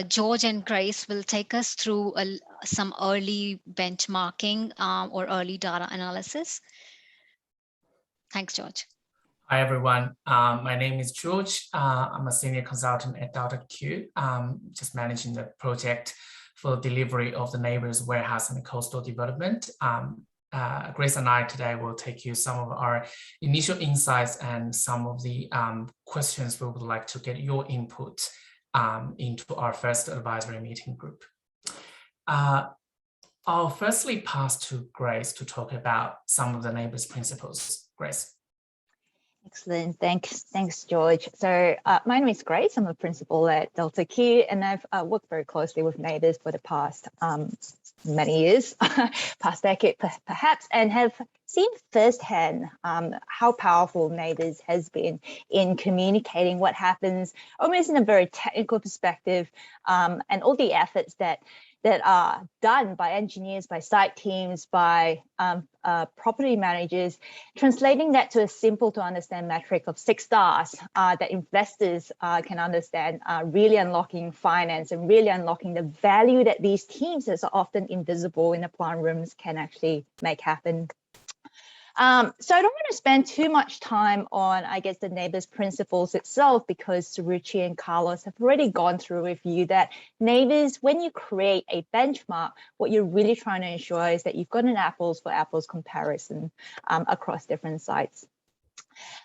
George and Grace will take us through some early benchmarking or early data analysis. Thanks, George. Hi, everyone. My name is George. I'm a senior consultant at DataQ, just managing the project for delivery of the NABERS warehouse and coastal development. Grace and I today will take you some of our initial insights and some of the questions we would like to get your input into our first advisory meeting group. I'll firstly pass to Grace to talk about some of the NABERS principles. Grace. Excellent. Thanks, George. So my name is Grace. I'm a principal at Delta Q, and I've worked very closely with NABERS for the past many years, past decade perhaps, and have seen firsthand how powerful NABERS has been in communicating what happens almost in a very technical perspective, and all the efforts that are done by engineers, by site teams, by property managers, translating that to a simple to understand metric of 6 stars that investors can understand, really unlocking finance and really unlocking the value that these teams that are often invisible in the plant rooms can actually make happen. So I don't want to spend too much time on, I guess, the NABERS principles itself, because Suruchi and Carlos have already gone through with you that NABERS, when you create a benchmark, what you're really trying to ensure is that you've got an apples for apples comparison across different sites.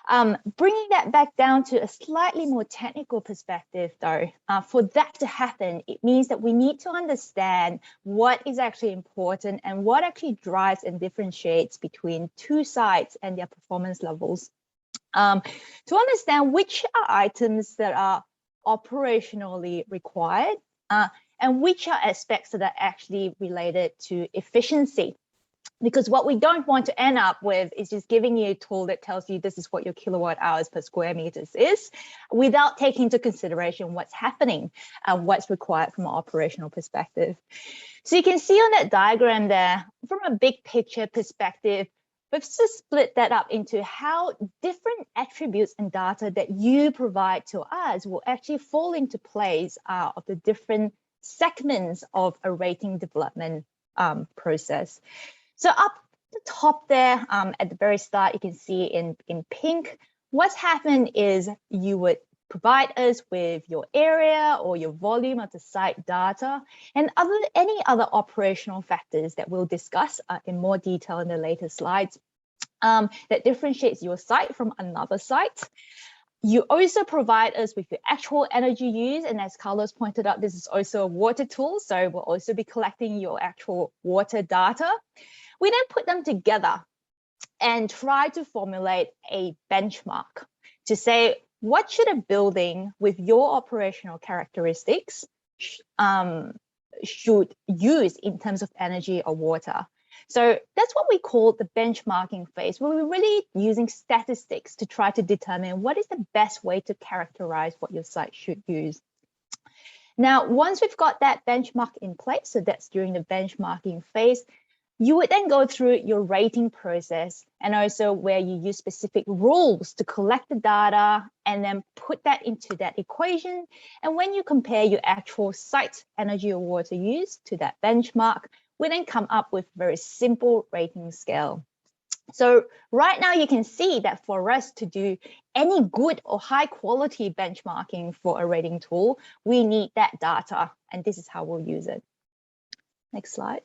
Bringing that back down to a slightly more technical perspective, though, for that to happen, it means that we need to understand what is actually important and what actually drives and differentiates between two sites and their performance levels. To understand which are items that are operationally required and which are aspects that are actually related to efficiency. Because what we don't want to end up with is just giving you a tool that tells you this is what your kilowatt hours per square meters is, without taking into consideration what's happening and what's required from an operational perspective. So you can see on that diagram there, from a big picture perspective, we've just split that up into how different attributes and data that you provide to us will actually fall into place of the different segments of a rating development process. So up the top there, at the very start, you can see in pink, what's happened is you would provide us with your area or your volume of the site data and any other operational factors that we'll discuss in more detail in the later slides that differentiates your site from another site. You also provide us with your actual energy use, and as Carlos pointed out, this is also a water tool, so we'll also be collecting your actual water data. We then put them together and try to formulate a benchmark to say, what should a building with your operational characteristics should use in terms of energy or water? So that's what we call the benchmarking phase, where we're really using statistics to try to determine what is the best way to characterize what your site should use. Now, once we've got that benchmark in place, so that's during the benchmarking phase, you would then go through your rating process, and also where you use specific rules to collect the data and then put that into that equation. And when you compare your actual site energy or water use to that benchmark, we then come up with a very simple rating scale. So right now you can see that for us to do any good or high quality benchmarking for a rating tool, we need that data, and this is how we'll use it. Next slide.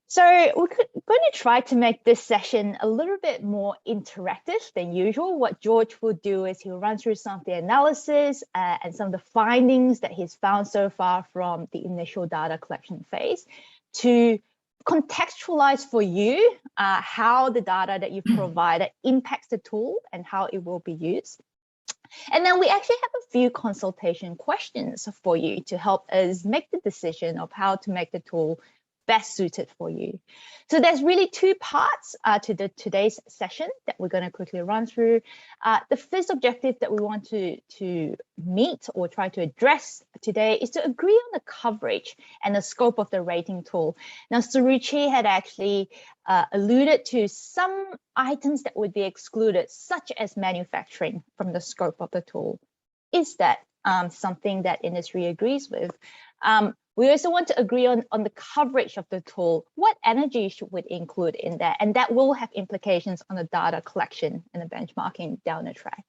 So we're going to try to make this session a little bit more interactive than usual. What George will do is he'll run through some of the analysis and some of the findings that he's found so far from the initial data collection phase to contextualize for you how the data that you've provided impacts the tool and how it will be used. And then we actually have a few consultation questions for you to help us make the decision of how to make the tool best suited for you. So there's really two parts to today's session that we're going to quickly run through. The first objective that we want to meet or try to address today is to agree on the coverage and the scope of the rating tool. Now, Suruchi had actually alluded to some items that would be excluded, such as manufacturing from the scope of the tool. Is that something that industry agrees with? We also want to agree on the coverage of the tool. What energy should we include in that? And that will have implications on the data collection and the benchmarking down the track.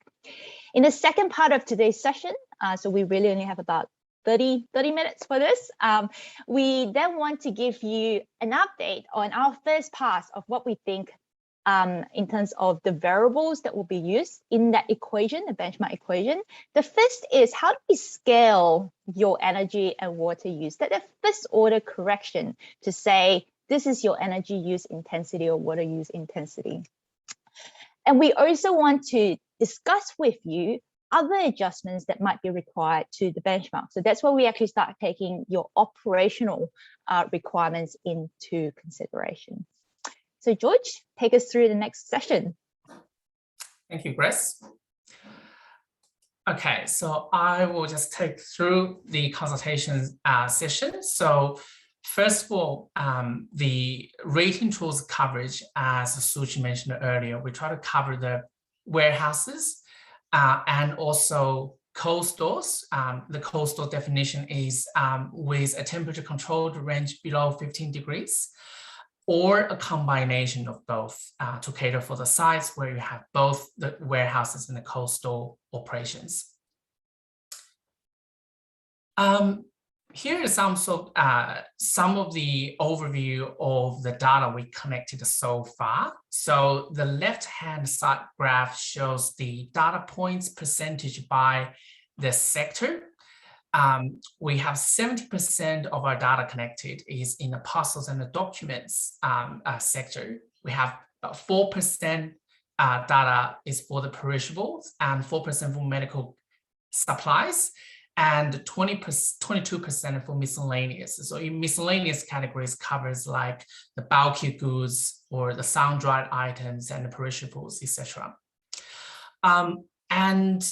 In the second part of today's session, so we really only have about 30 minutes for this, we then want to give you an update on our first pass of what we think in terms of the variables that will be used in that equation, the benchmark equation. The first is, how do we scale your energy and water use? That's the first order correction to say, this is your energy use intensity or water use intensity. And we also want to discuss with you other adjustments that might be required to the benchmark. So that's where we actually start taking your operational requirements into consideration. So George, take us through the next session. Thank you, Grace. Okay, so I will just take through the consultation session. So first of all, the rating tools coverage, as Suchi mentioned earlier, we try to cover the warehouses and also cold stores. The cold store definition is with a temperature controlled range below 15 degrees. Or a combination of both to cater for the sites where you have both the warehouses and the cold store operations. Here is some of the overview of the data we collected so far. So the left-hand side graph shows the data points percentage by the sector. We have 70% of our data connected is in the parcels and the documents sector. We have about 4% data is for the perishables and 4% for medical supplies and 22% for miscellaneous. So in miscellaneous categories covers like the bulky goods or the sun-dried items and the perishables, etc. And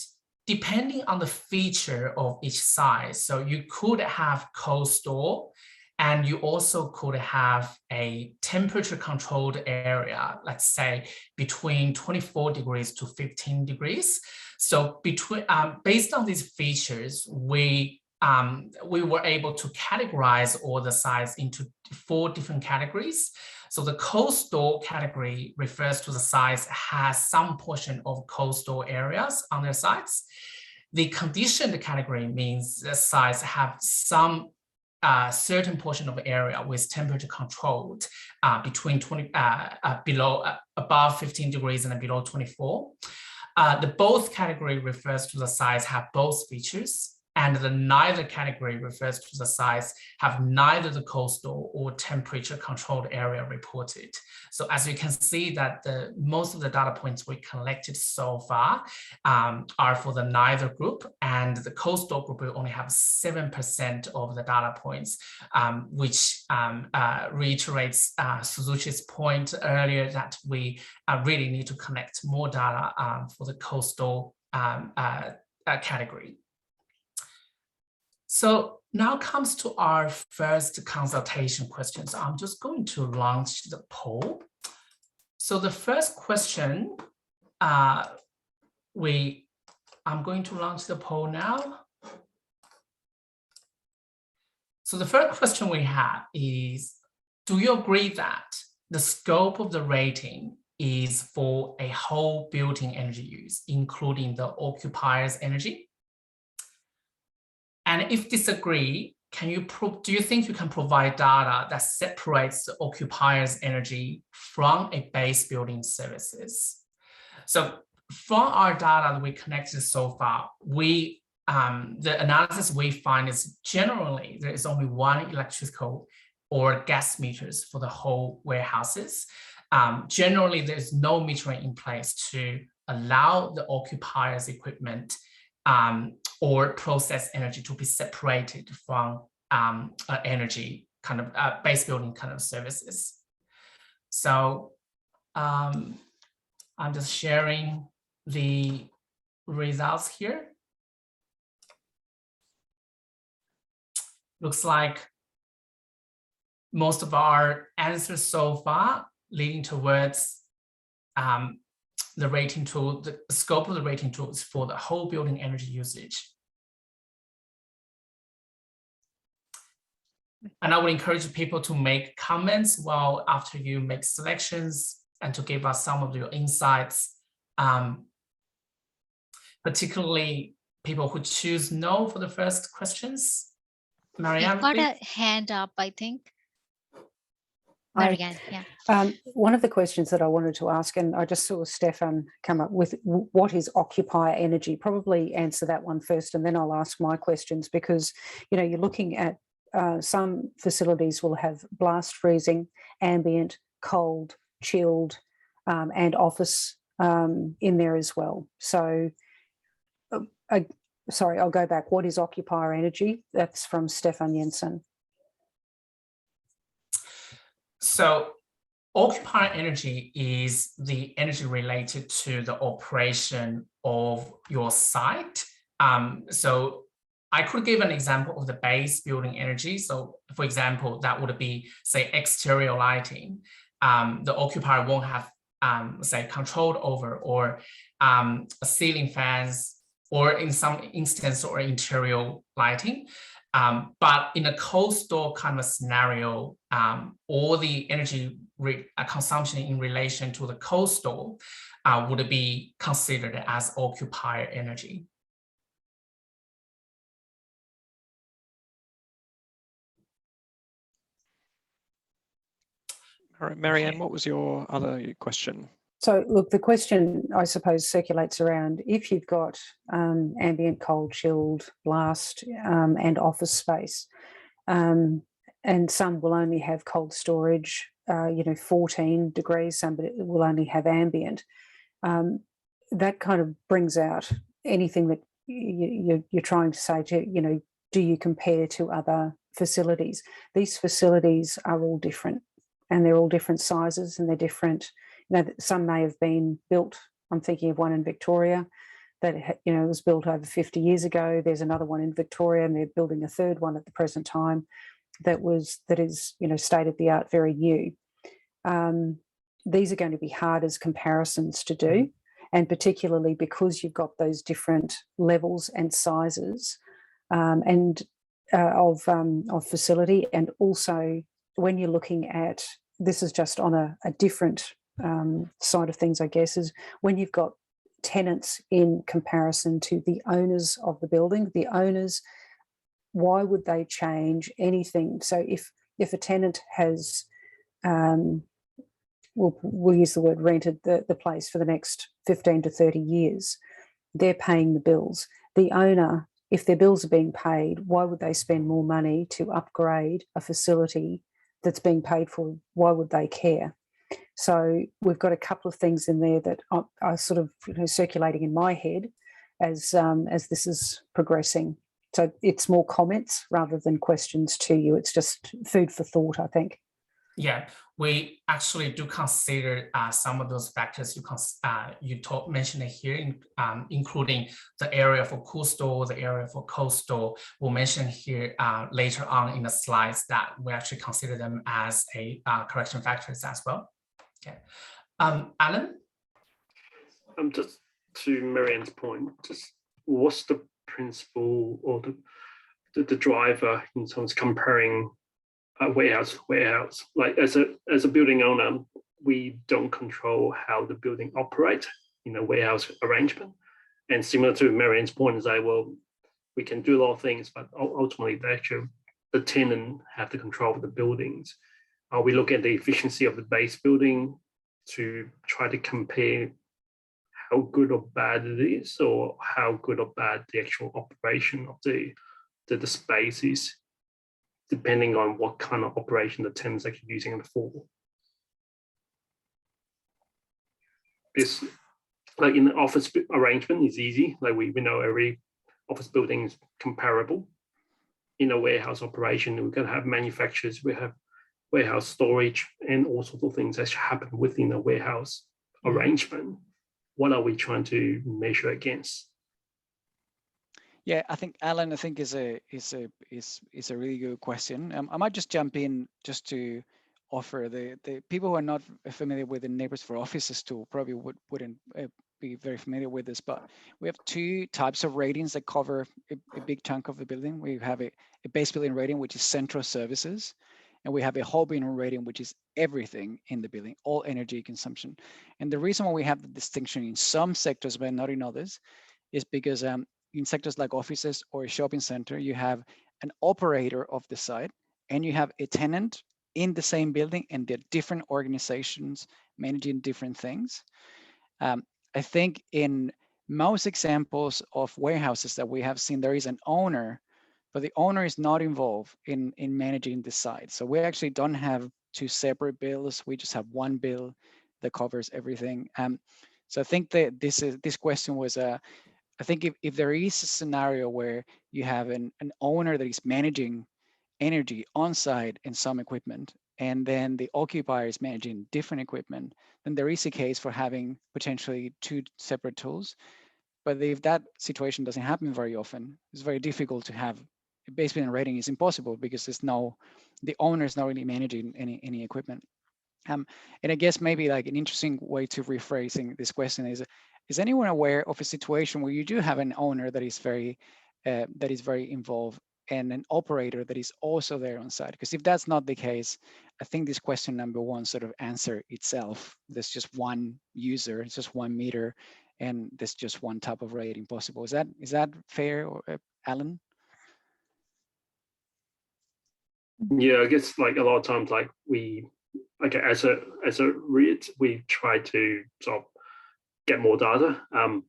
depending on the feature of each size, so you could have cold store and you also could have a temperature controlled area, let's say between 24 degrees to 15 degrees. So between, based on these features, we were able to categorize all the size into 4 different categories. So the cold store category refers to the sites has some portion of cold store areas on their sites. The conditioned category means the sites have some certain portion of area with temperature controlled between above 15 degrees and below 24. The both category refers to the sites have both features. And the neither category refers to the sites have neither the cold store or temperature controlled area reported. So as you can see that most of the data points we collected so far are for the neither group, and the cold store group will only have 7% of the data points, which reiterates Suzuki's point earlier that we really need to collect more data for the cold store category. So now comes to our first consultation questions. I'm just going to launch the poll. So the first question, I'm going to launch the poll now. So the first question we have is, do you agree that the scope of the rating is for a whole building energy use, including the occupier's energy? And if disagree, do you think you can provide data that separates the occupier's energy from a base building services? So from our data that we collected so far, the analysis we find is generally there is only one electrical or gas meters for the whole warehouses. Generally, there's no metering in place to allow the occupier's equipment or process energy to be separated from energy kind of base building kind of services. So I'm just sharing the results here. Looks like most of our answers so far leading towards the rating tool, the scope of the rating tool is for the whole building energy usage. And I would encourage people to make comments after you make selections and to give us some of your insights, particularly people who choose no for the first questions. Marianne, You've got please. a hand up, I think. Marianne, yeah. One of the questions that I wanted to ask, and I just saw Stefan come up with, what is occupier energy? Probably answer that one first, and then I'll ask my questions, because you're looking at some facilities will have blast freezing, ambient, cold, chilled, and office in there as well. So, sorry, I'll go back. What is occupier energy? That's from Stefan Jensen. So occupier energy is the energy related to the operation of your site. So I could give an example of the base building energy. So for example, that would be, say, exterior lighting. The occupier won't have, say, control over, or ceiling fans, or in some instance, or interior lighting. But in a cold store kind of scenario, all the energy consumption in relation to the cold store would be considered as occupier energy. All right, Marianne, what was your other question? So look, the question, I suppose, circulates around if you've got ambient, cold, chilled, blast and office space, and some will only have cold storage, 14 degrees, some will only have ambient. That kind of brings out anything that you're trying to say to, do you compare to other facilities? These facilities are all different, and they're all different sizes, and they're different. Some may have been built. I'm thinking of one in Victoria that was built over 50 years ago. There's another one in Victoria, and they're building a third one at the present time that is state of the art, very new. These are going to be hard as comparisons to do, and particularly because you've got those different levels and sizes of facility, and also when you're looking at, this is just on a different side of things, I guess, is when you've got tenants in comparison to the owners of the building. The owners, why would they change anything? So if a tenant has, we'll use the word rented the place for the next 15 to 30 years, they're paying the bills. The owner, if their bills are being paid, why would they spend more money to upgrade a facility that's being paid for? Why would they care? So we've got a couple of things in there that are sort of circulating in my head as this is progressing. So it's more comments rather than questions to you. It's just food for thought, I think. Yeah, we actually do consider some of those factors you mentioned here, including the area for cool store, the area for cold store. We'll mention here later on in the slides that we actually consider them as a correction factors as well. Okay, Alan? Just to Marianne's point, just what's the principle or the driver in terms of comparing a warehouse. Like as a building owner, we don't control how the building operates in a warehouse arrangement. And similar to Marianne's point, is that, well, we can do a lot of things, but ultimately the tenant have the control of the buildings. We look at the efficiency of the base building to try to compare how good or bad it is, or how good or bad the actual operation of the space is, depending on what kind of operation the tenant's actually using it for. This, like in the office arrangement, is easy. Like we know every office building is comparable. In a warehouse operation, we're going to have manufacturers, we have warehouse storage, and all sorts of things that happen within a warehouse arrangement. What are we trying to measure against? Yeah, I think Alan, is a really good question. I might just jump in just to offer the people who are not familiar with the NABERS for Offices tool probably wouldn't be very familiar with this, but we have two types of ratings that cover a big chunk of the building. We have a base building rating, which is central services, and we have a whole building rating, which is everything in the building, all energy consumption. And the reason why we have the distinction in some sectors but not in others is because in sectors like offices or a shopping center, you have an operator of the site and you have a tenant in the same building, and they're different organizations managing different things. I think in most examples of warehouses that we have seen, there is an owner, but the owner is not involved in managing the site. So we actually don't have two separate bills. We just have one bill that covers everything. So I think that this question was I think if there is a scenario where you have an owner that is managing energy on site and some equipment, and then the occupier is managing different equipment, then there is a case for having potentially two separate tools. But if that situation doesn't happen very often, it's very difficult to have a base building rating. Is impossible because the owner is not really managing any equipment. And I guess maybe like an interesting way to rephrasing this question is anyone aware of a situation where you do have an owner that is very involved and an operator that is also there on site? Because if that's not the case, I think this question number one sort of answer itself. There's just one user, it's just one meter, and there's just one type of rating possible. Is that fair, or Alan? Yeah, I guess like a lot of times, like as a REIT, we try to sort of get more data,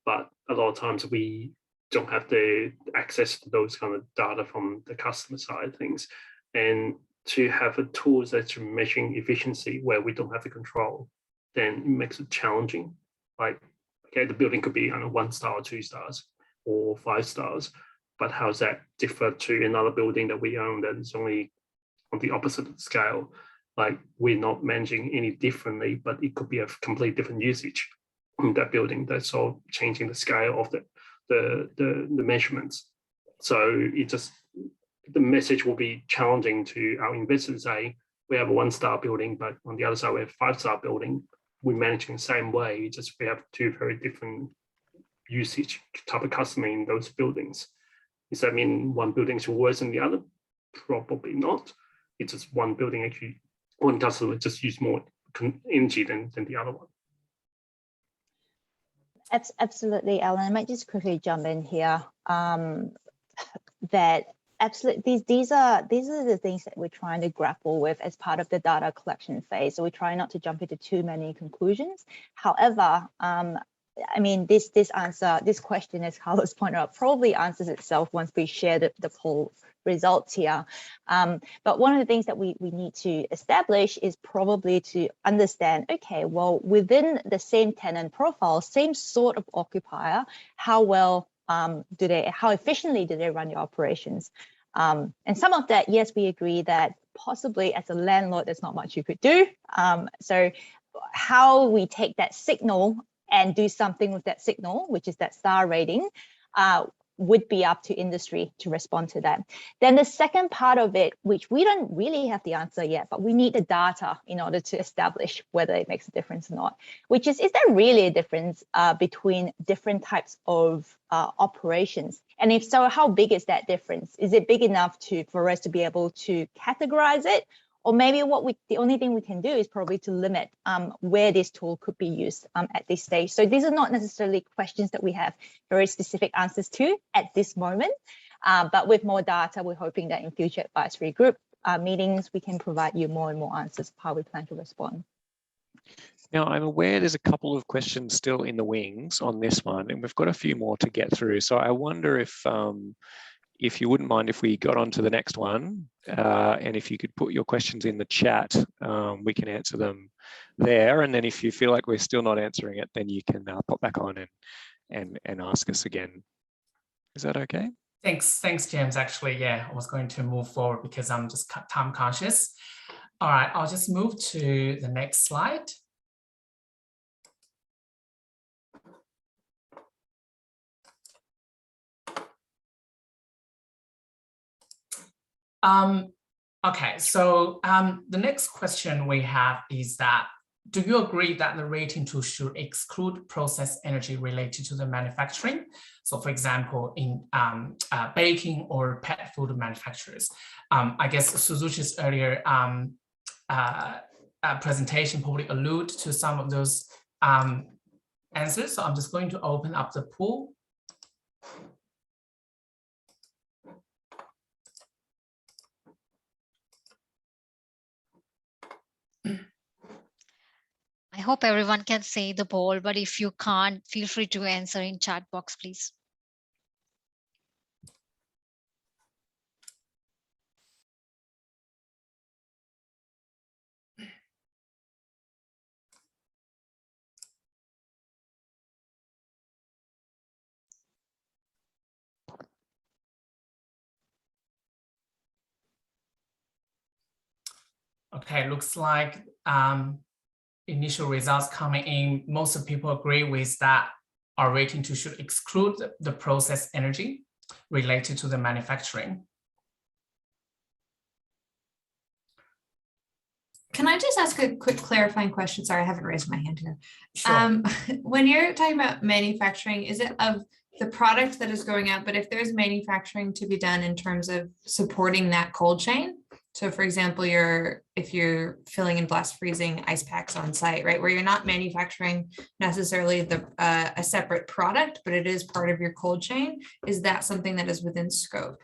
but a lot of times we don't have the access to those kind of data from the customer side of things. And to have a tools that's measuring efficiency where we don't have the control, then it makes it challenging. Like, okay, the building could be 1 star or 2 stars or 5 stars, but how does that differ to another building that we own that is only on the opposite scale? Like, we're not managing any differently, but it could be a completely different usage in that building. That's all changing the scale of the measurements. So the message will be challenging to our investors. Say we have a 1-star building, but on the other side we have a 5-star building. We're managing the same way, just we have two very different usage type of customer in those buildings. Does that mean one building is worse than the other? Probably not. It's just one building actually, one customer just use more energy than the other one. Absolutely, Alan. I might just quickly jump in here. That absolutely, these are the things that we're trying to grapple with as part of the data collection phase. So we try not to jump into too many conclusions. However, I mean, this question, as Carlos pointed out, probably answers itself once we share the poll results here. But one of the things that we need to establish is probably to understand, okay, well, within the same tenant profile, same sort of occupier, how efficiently do they run your operations? And some of that, yes, we agree that possibly as a landlord, there's not much you could do. So how we take that signal and do something with that signal, which is that star rating, would be up to industry to respond to that. Then the second part of it, which we don't really have the answer yet, but we need the data in order to establish whether it makes a difference or not, which is there really a difference between different types of operations? And if so, how big is that difference? Is it big enough for us to be able to categorize it? Or maybe the only thing we can do is probably to limit where this tool could be used at this stage. So these are not necessarily questions that we have very specific answers to at this moment. But with more data, we're hoping that in future advisory group meetings, we can provide you more and more answers of how we plan to respond. Now, I'm aware there's a couple of questions still in the wings on this one, and we've got a few more to get through. So I wonder if you wouldn't mind if we got on to the next one, and if you could put your questions in the chat, we can answer them there. And then if you feel like we're still not answering it, then you can pop back on and ask us again. Is that okay? Thanks, James. Actually, yeah, I was going to move forward because I'm just time conscious. All right, I'll just move to the next slide. Okay, so the next question we have is that, do you agree that the rating tool should exclude process energy related to the manufacturing? So for example, in baking or pet food manufacturers. I guess Suzuki's earlier presentation probably allude to some of those answers. So I'm just going to open up the pool. I hope everyone can see the poll, but if you can't, feel free to answer in chat box, please. Okay, looks like initial results coming in. Most of people agree with that our rating tool should exclude the process energy related to the manufacturing. Can I just ask a quick clarifying question? Sorry, I haven't raised my hand here. Sure. When you're talking about manufacturing, is it of the product that is going out, but if there's manufacturing to be done in terms of supporting that cold chain? So for example, if you're filling and blast freezing ice packs on site, right, where you're not manufacturing necessarily a separate product, but it is part of your cold chain, is that something that is within scope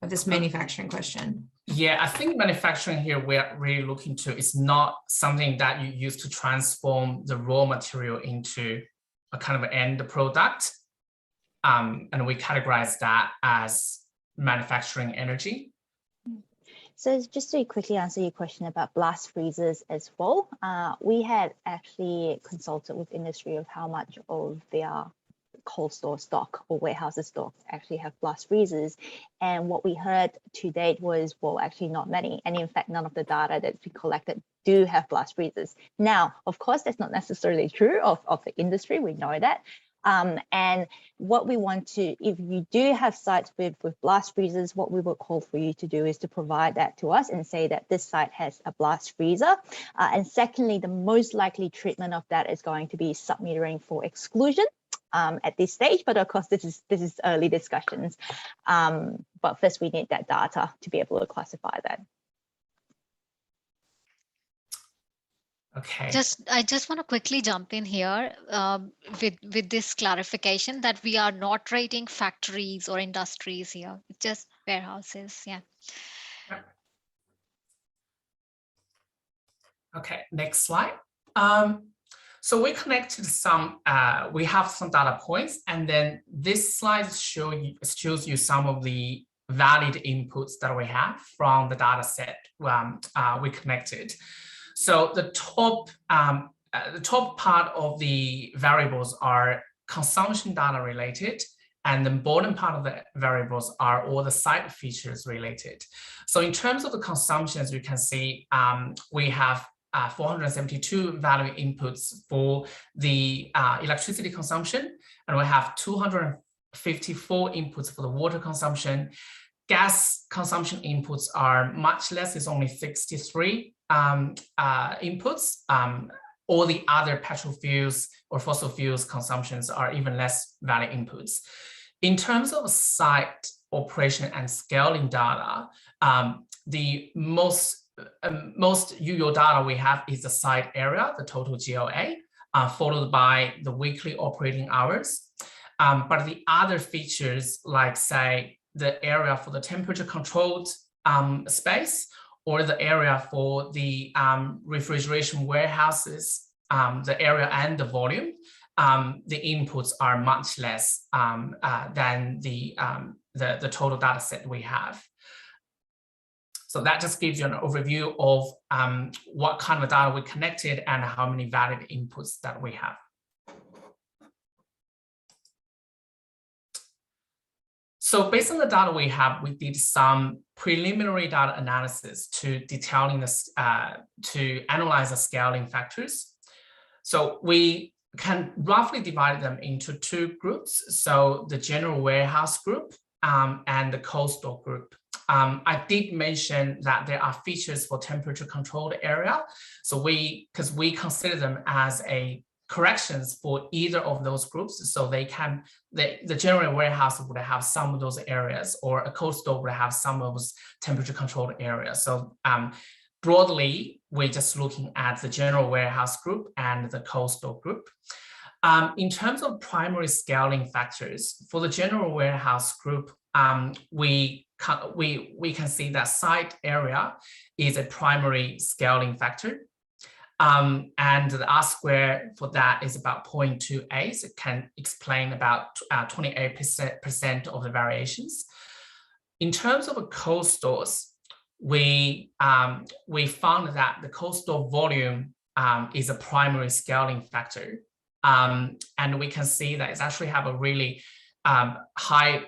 of this manufacturing question? Yeah, I think manufacturing here we're really looking to is not something that you use to transform the raw material into a kind of end product. And we categorize that as manufacturing energy. So just to quickly answer your question about blast freezers as well, we had actually consulted with industry of how much of their cold store stock or warehouses stock actually have blast freezers. And what we heard to date was, well, actually not many. And in fact, none of the data that we collected do have blast freezers. Now, of course, that's not necessarily true of the industry. We know that. And what we want to, if you do have sites with blast freezers, what we will call for you to do is to provide that to us and say that this site has a blast freezer. And secondly, the most likely treatment of that is going to be submetering for exclusion at this stage. But of course, this is early discussions. But first, we need that data to be able to classify that. Okay. I just want to quickly jump in here with this clarification that we are not rating factories or industries here. It's just warehouses. Yeah. Okay, next slide. So we connected some, we have some data points, and then this slide shows you some of the valid inputs that we have from the data set we connected. So the top part of the variables are consumption data related, and the bottom part of the variables are all the site features related. So in terms of the consumptions, you can see we have 472 value inputs for the electricity consumption, and we have 54 inputs for the water consumption. Gas consumption inputs are much less, it's only 63 inputs. All the other petrol fuels or fossil fuels consumptions are even less valid inputs. In terms of site operation and scaling data, the most usual data we have is the site area, the total GLA, followed by the weekly operating hours. But the other features, like say the area for the temperature controlled space, or the area for the refrigeration warehouses, the area and the volume, the inputs are much less than the total data set we have. So that just gives you an overview of what kind of data we collected and how many valid inputs that we have. So based on the data we have, we did some preliminary data analysis to detailing this, to analyze the scaling factors. So we can roughly divide them into two groups. So the general warehouse group and the cold store group. I did mention that there are features for temperature controlled area. So because we consider them as a corrections for either of those groups, so they can, the general warehouse would have some of those areas, or a cold store would have some of those temperature controlled areas. So broadly, we're just looking at the general warehouse group and the cold store group. In terms of primary scaling factors, for the general warehouse group, we can see that site area is a primary scaling factor. And the R-square for that is about 0.28. So it can explain about 28% of the variations. In terms of cold stores, we found that the cold store volume is a primary scaling factor. And we can see that it's actually have a really high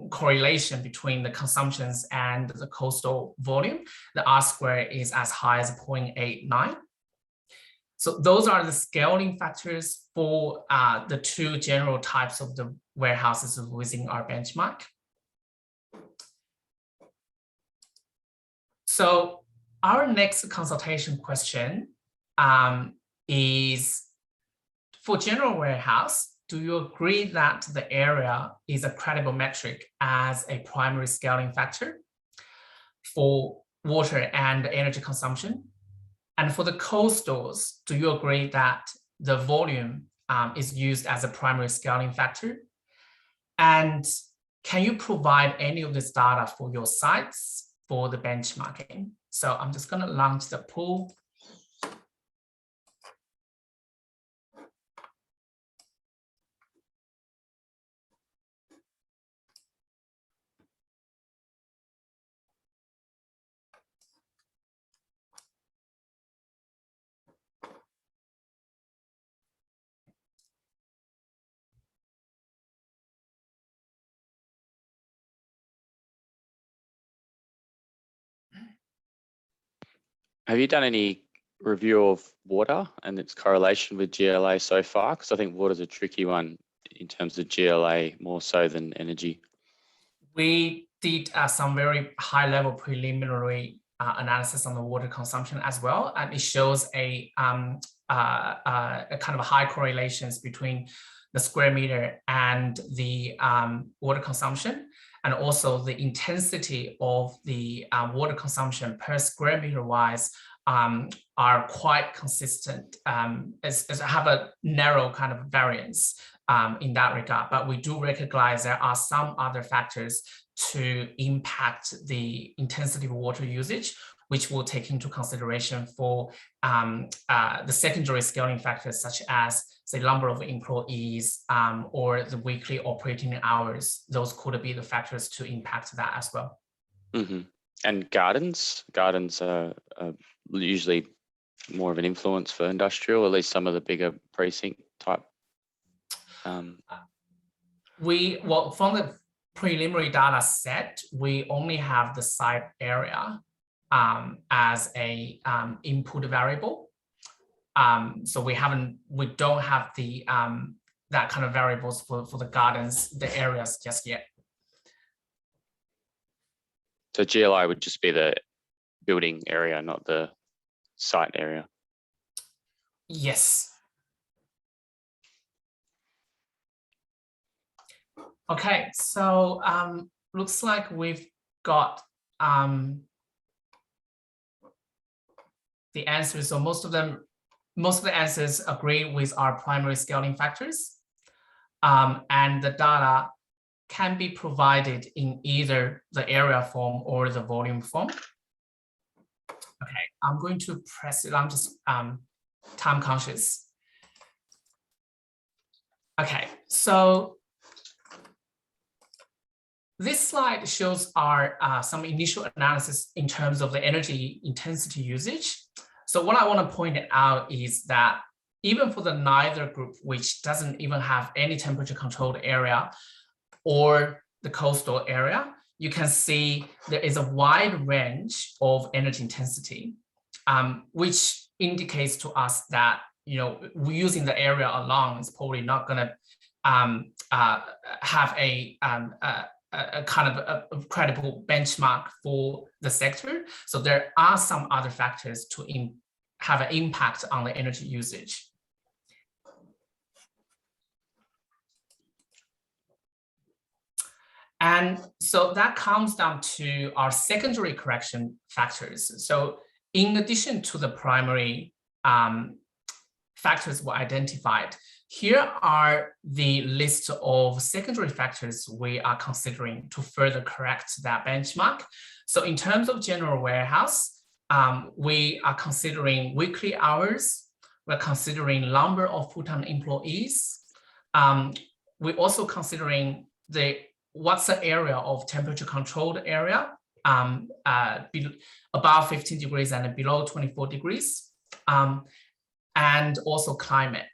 correlation between the consumptions and the cold store volume. The R-square is as high as 0.89. So those are the scaling factors for the two general types of the warehouses within our benchmark. So our next consultation question is, for general warehouse, do you agree that the area is a credible metric as a primary scaling factor for water and energy consumption? And for the cold stores, do you agree that the volume is used as a primary scaling factor? And can you provide any of this data for your sites for the benchmarking? So I'm just going to launch the poll. Have you done any review of water and its correlation with GLA so far? Because I think water is a tricky one in terms of GLA more so than energy. We did some very high level preliminary analysis on the water consumption as well. And it shows a kind of high correlations between the square meter and the water consumption, and also the intensity of the water consumption per square meter wise are quite consistent, as have a narrow kind of variance in that regard. But we do recognize there are some other factors to impact the intensity of water usage, which we'll take into consideration for the secondary scaling factors, such as the number of employees or the weekly operating hours. Those could be the factors to impact that as well. Mm-hmm. And gardens are usually more of an influence for industrial, at least some of the bigger precinct type. Well, from the preliminary data set, we only have the site area as a input variable. So we don't have the that kind of variables for the gardens, the areas just yet. So GLI would just be the building area, not the site area. Yes. Okay, so looks like we've got the answers. So most of the answers agree with our primary scaling factors, and the data can be provided in either the area form or the volume form. Okay, I'm going to press it. I'm just time conscious. Okay, so this slide shows our some initial analysis in terms of the energy intensity usage. So what I want to point out is that even for the neither group, which doesn't even have any temperature controlled area or the coastal area, you can see there is a wide range of energy intensity, which indicates to us that, you know, using the area alone is probably not going to have a kind of a credible benchmark for the sector. So there are some other factors to have an impact on the energy usage. And so that comes down to our secondary correction factors. So in addition to the primary factors were identified, here are the list of secondary factors we are considering to further correct that benchmark. So in terms of general warehouse, we are considering weekly hours. We're considering number of full-time employees. We're also considering what's the area of temperature controlled area above 15 degrees and below 24 degrees, and also climate.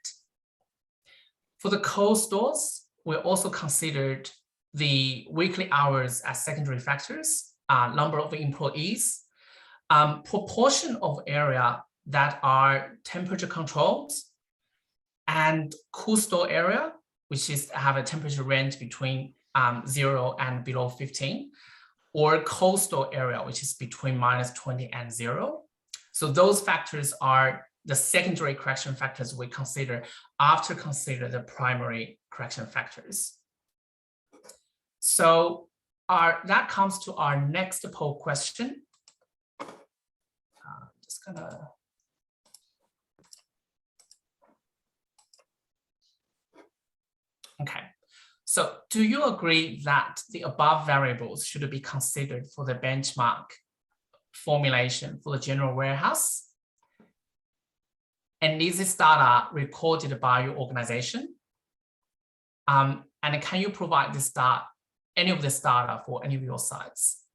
For the coastals, we also considered the weekly hours as secondary factors, number of employees, proportion of area that are temperature controlled, and coastal area, which is have a temperature range between 0 and below 15, or coastal area, which is between -20 and 0. So those factors are the secondary correction factors we consider after consider the primary correction factors. So that comes to our next poll question. Just gonna okay. So do you agree that the above variables should be considered for the benchmark formulation for the general warehouse? And is this data recorded by your organization? And can you provide this data, any of this data for any of your sites?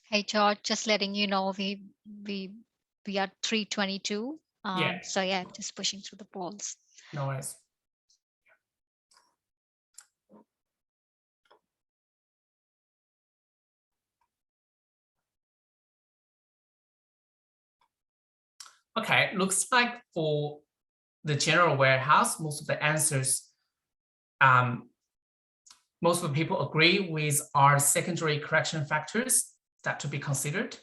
Hey, George, just letting you know we are 322. Yeah. So yeah, just pushing through the polls. No worries. Okay, looks like for the general warehouse, most of the answers, most of the people agree with our secondary correction factors that to be considered.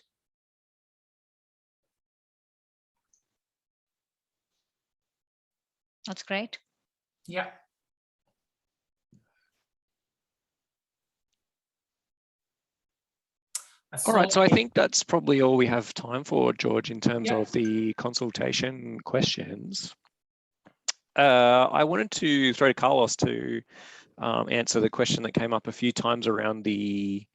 That's great. Yeah. All right, so I think that's probably all we have time for, George, in terms Yeah. of the consultation questions. I wanted to throw to Carlos to answer the question that came up a few times around the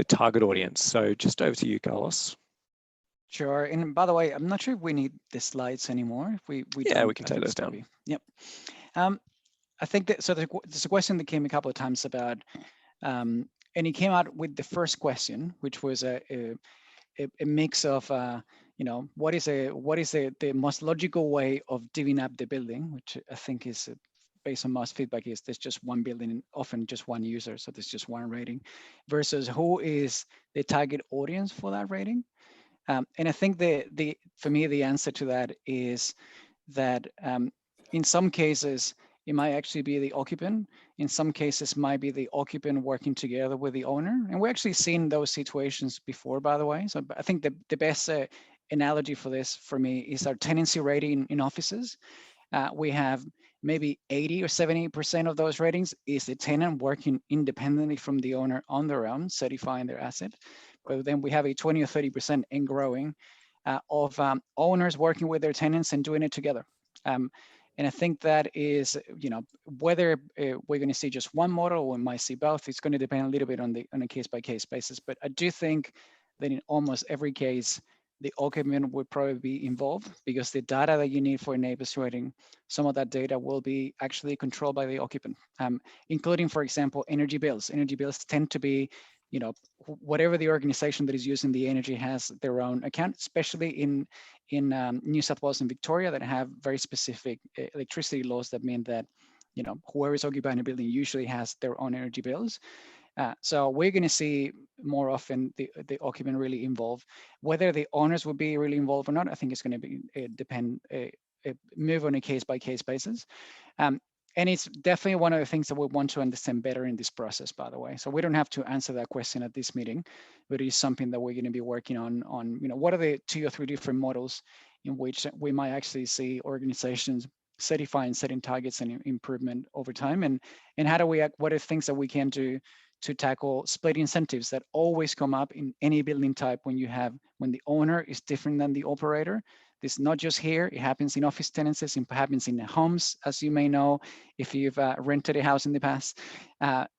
target audience. So just over to you, Carlos. Sure. And by the way, I'm not sure if we need the slides anymore. If we Yeah, don't, we can I take think those it's probably- down. Yep. I think that, so there's a question that came a couple of times about, and he came out with the first question, which was a mix of, you know, what is the most logical way of divvying up the building, which I think is based on most feedback is there's just one building and often just one user, so there's just one rating, versus who is the target audience for that rating. And I think for me the answer to that is that in some cases it might actually be the occupant. In some cases, might be the occupant working together with the owner. And we're actually seen those situations before, by the way. So I think the best analogy for this, for me, is our tenancy rating in offices. We have maybe 80 or 70% of those ratings is the tenant working independently from the owner on their own, certifying their asset. But then we have a 20 or 30% and growing of owners working with their tenants and doing it together. And I think that is, whether we're going to see just one model or we might see both, it's going to depend a little bit on a case-by-case basis. But I do think that in almost every case, the occupant would probably be involved, because the data that you need for a NABERS rating, some of that data will be actually controlled by the occupant, including, for example, energy bills. Energy bills tend to be, whatever the organization that is using the energy has their own account, especially in New South Wales and Victoria, that have very specific electricity laws that mean that, whoever is occupying a building usually has their own energy bills. So we're going to see more often the occupant really involved. Whether the owners will be really involved or not, I think it's going to be move on a case-by-case basis. And it's definitely one of the things that we want to understand better in this process, by the way. So we don't have to answer that question at this meeting, but it is something that we're going to be working on what are the 2 or 3 different models in which we might actually see organizations certifying, setting targets and improvement over time. And how do we act, what are things that we can do to tackle split incentives that always come up in any building type when the owner is different than the operator. This is not just here, it happens in office tenancies, it happens in homes, as you may know, if you've rented a house in the past.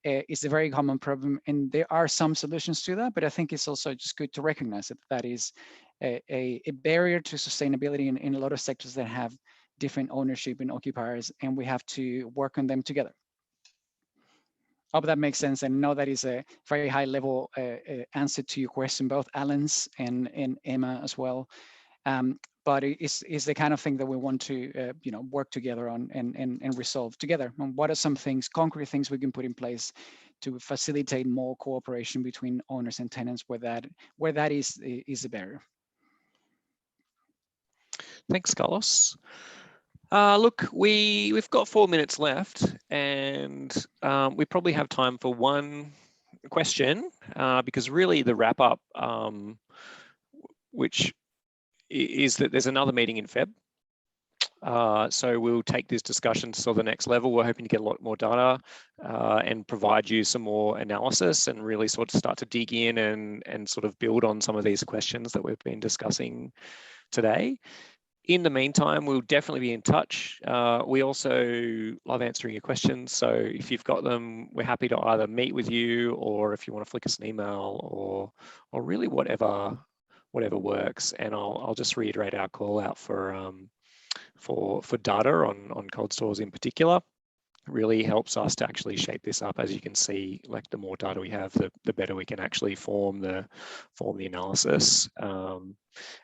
It's a very common problem, and there are some solutions to that, but I think it's also just good to recognize that that is a barrier to sustainability in a lot of sectors that have different ownership and occupiers, and we have to work on them together. I hope that makes sense, and know that is a very high level answer to your question, both Alan's and Emma as well. But it's the kind of thing that we want to work together on and resolve together. And what are some things, concrete things we can put in place to facilitate more cooperation between owners and tenants where that is a barrier. Thanks, Carlos. Look, we've got 4 minutes left, and we probably have time for one question, because really the wrap up, which is that there's another meeting in Feb. So we'll take this discussion to the next level. We're hoping to get a lot more data and provide you some more analysis and really sort of start to dig in and sort of build on some of these questions that we've been discussing today. In the meantime, we'll definitely be in touch. We also love answering your questions. So if you've got them, we're happy to either meet with you, or if you want to flick us an email, or really whatever works. And I'll just reiterate our call out for data on cold stores in particular. It really helps us to actually shape this up. As you can see, like the more data we have, the better we can actually form the analysis.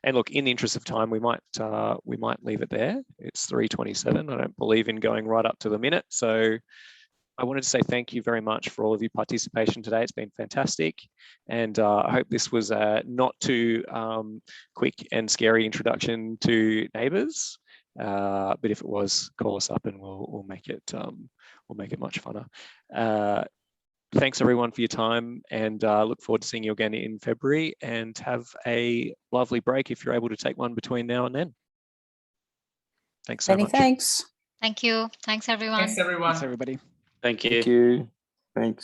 And look, in the interest of time, we might leave it there. It's 3:27. I don't believe in going right up to the minute. So I wanted to say thank you very much for all of your participation today. It's been fantastic. And I hope this was a not too quick and scary introduction to NABERS. But if it was, call us up and we'll make it much funner. Thanks everyone for your time, and look forward to seeing you again in February, and have a lovely break if you're able to take one between now and then. Thanks so much. Thanks. Thank you. Thanks, everyone. Thanks, everyone. Thanks, everybody. Thank you. Thank you. Thanks.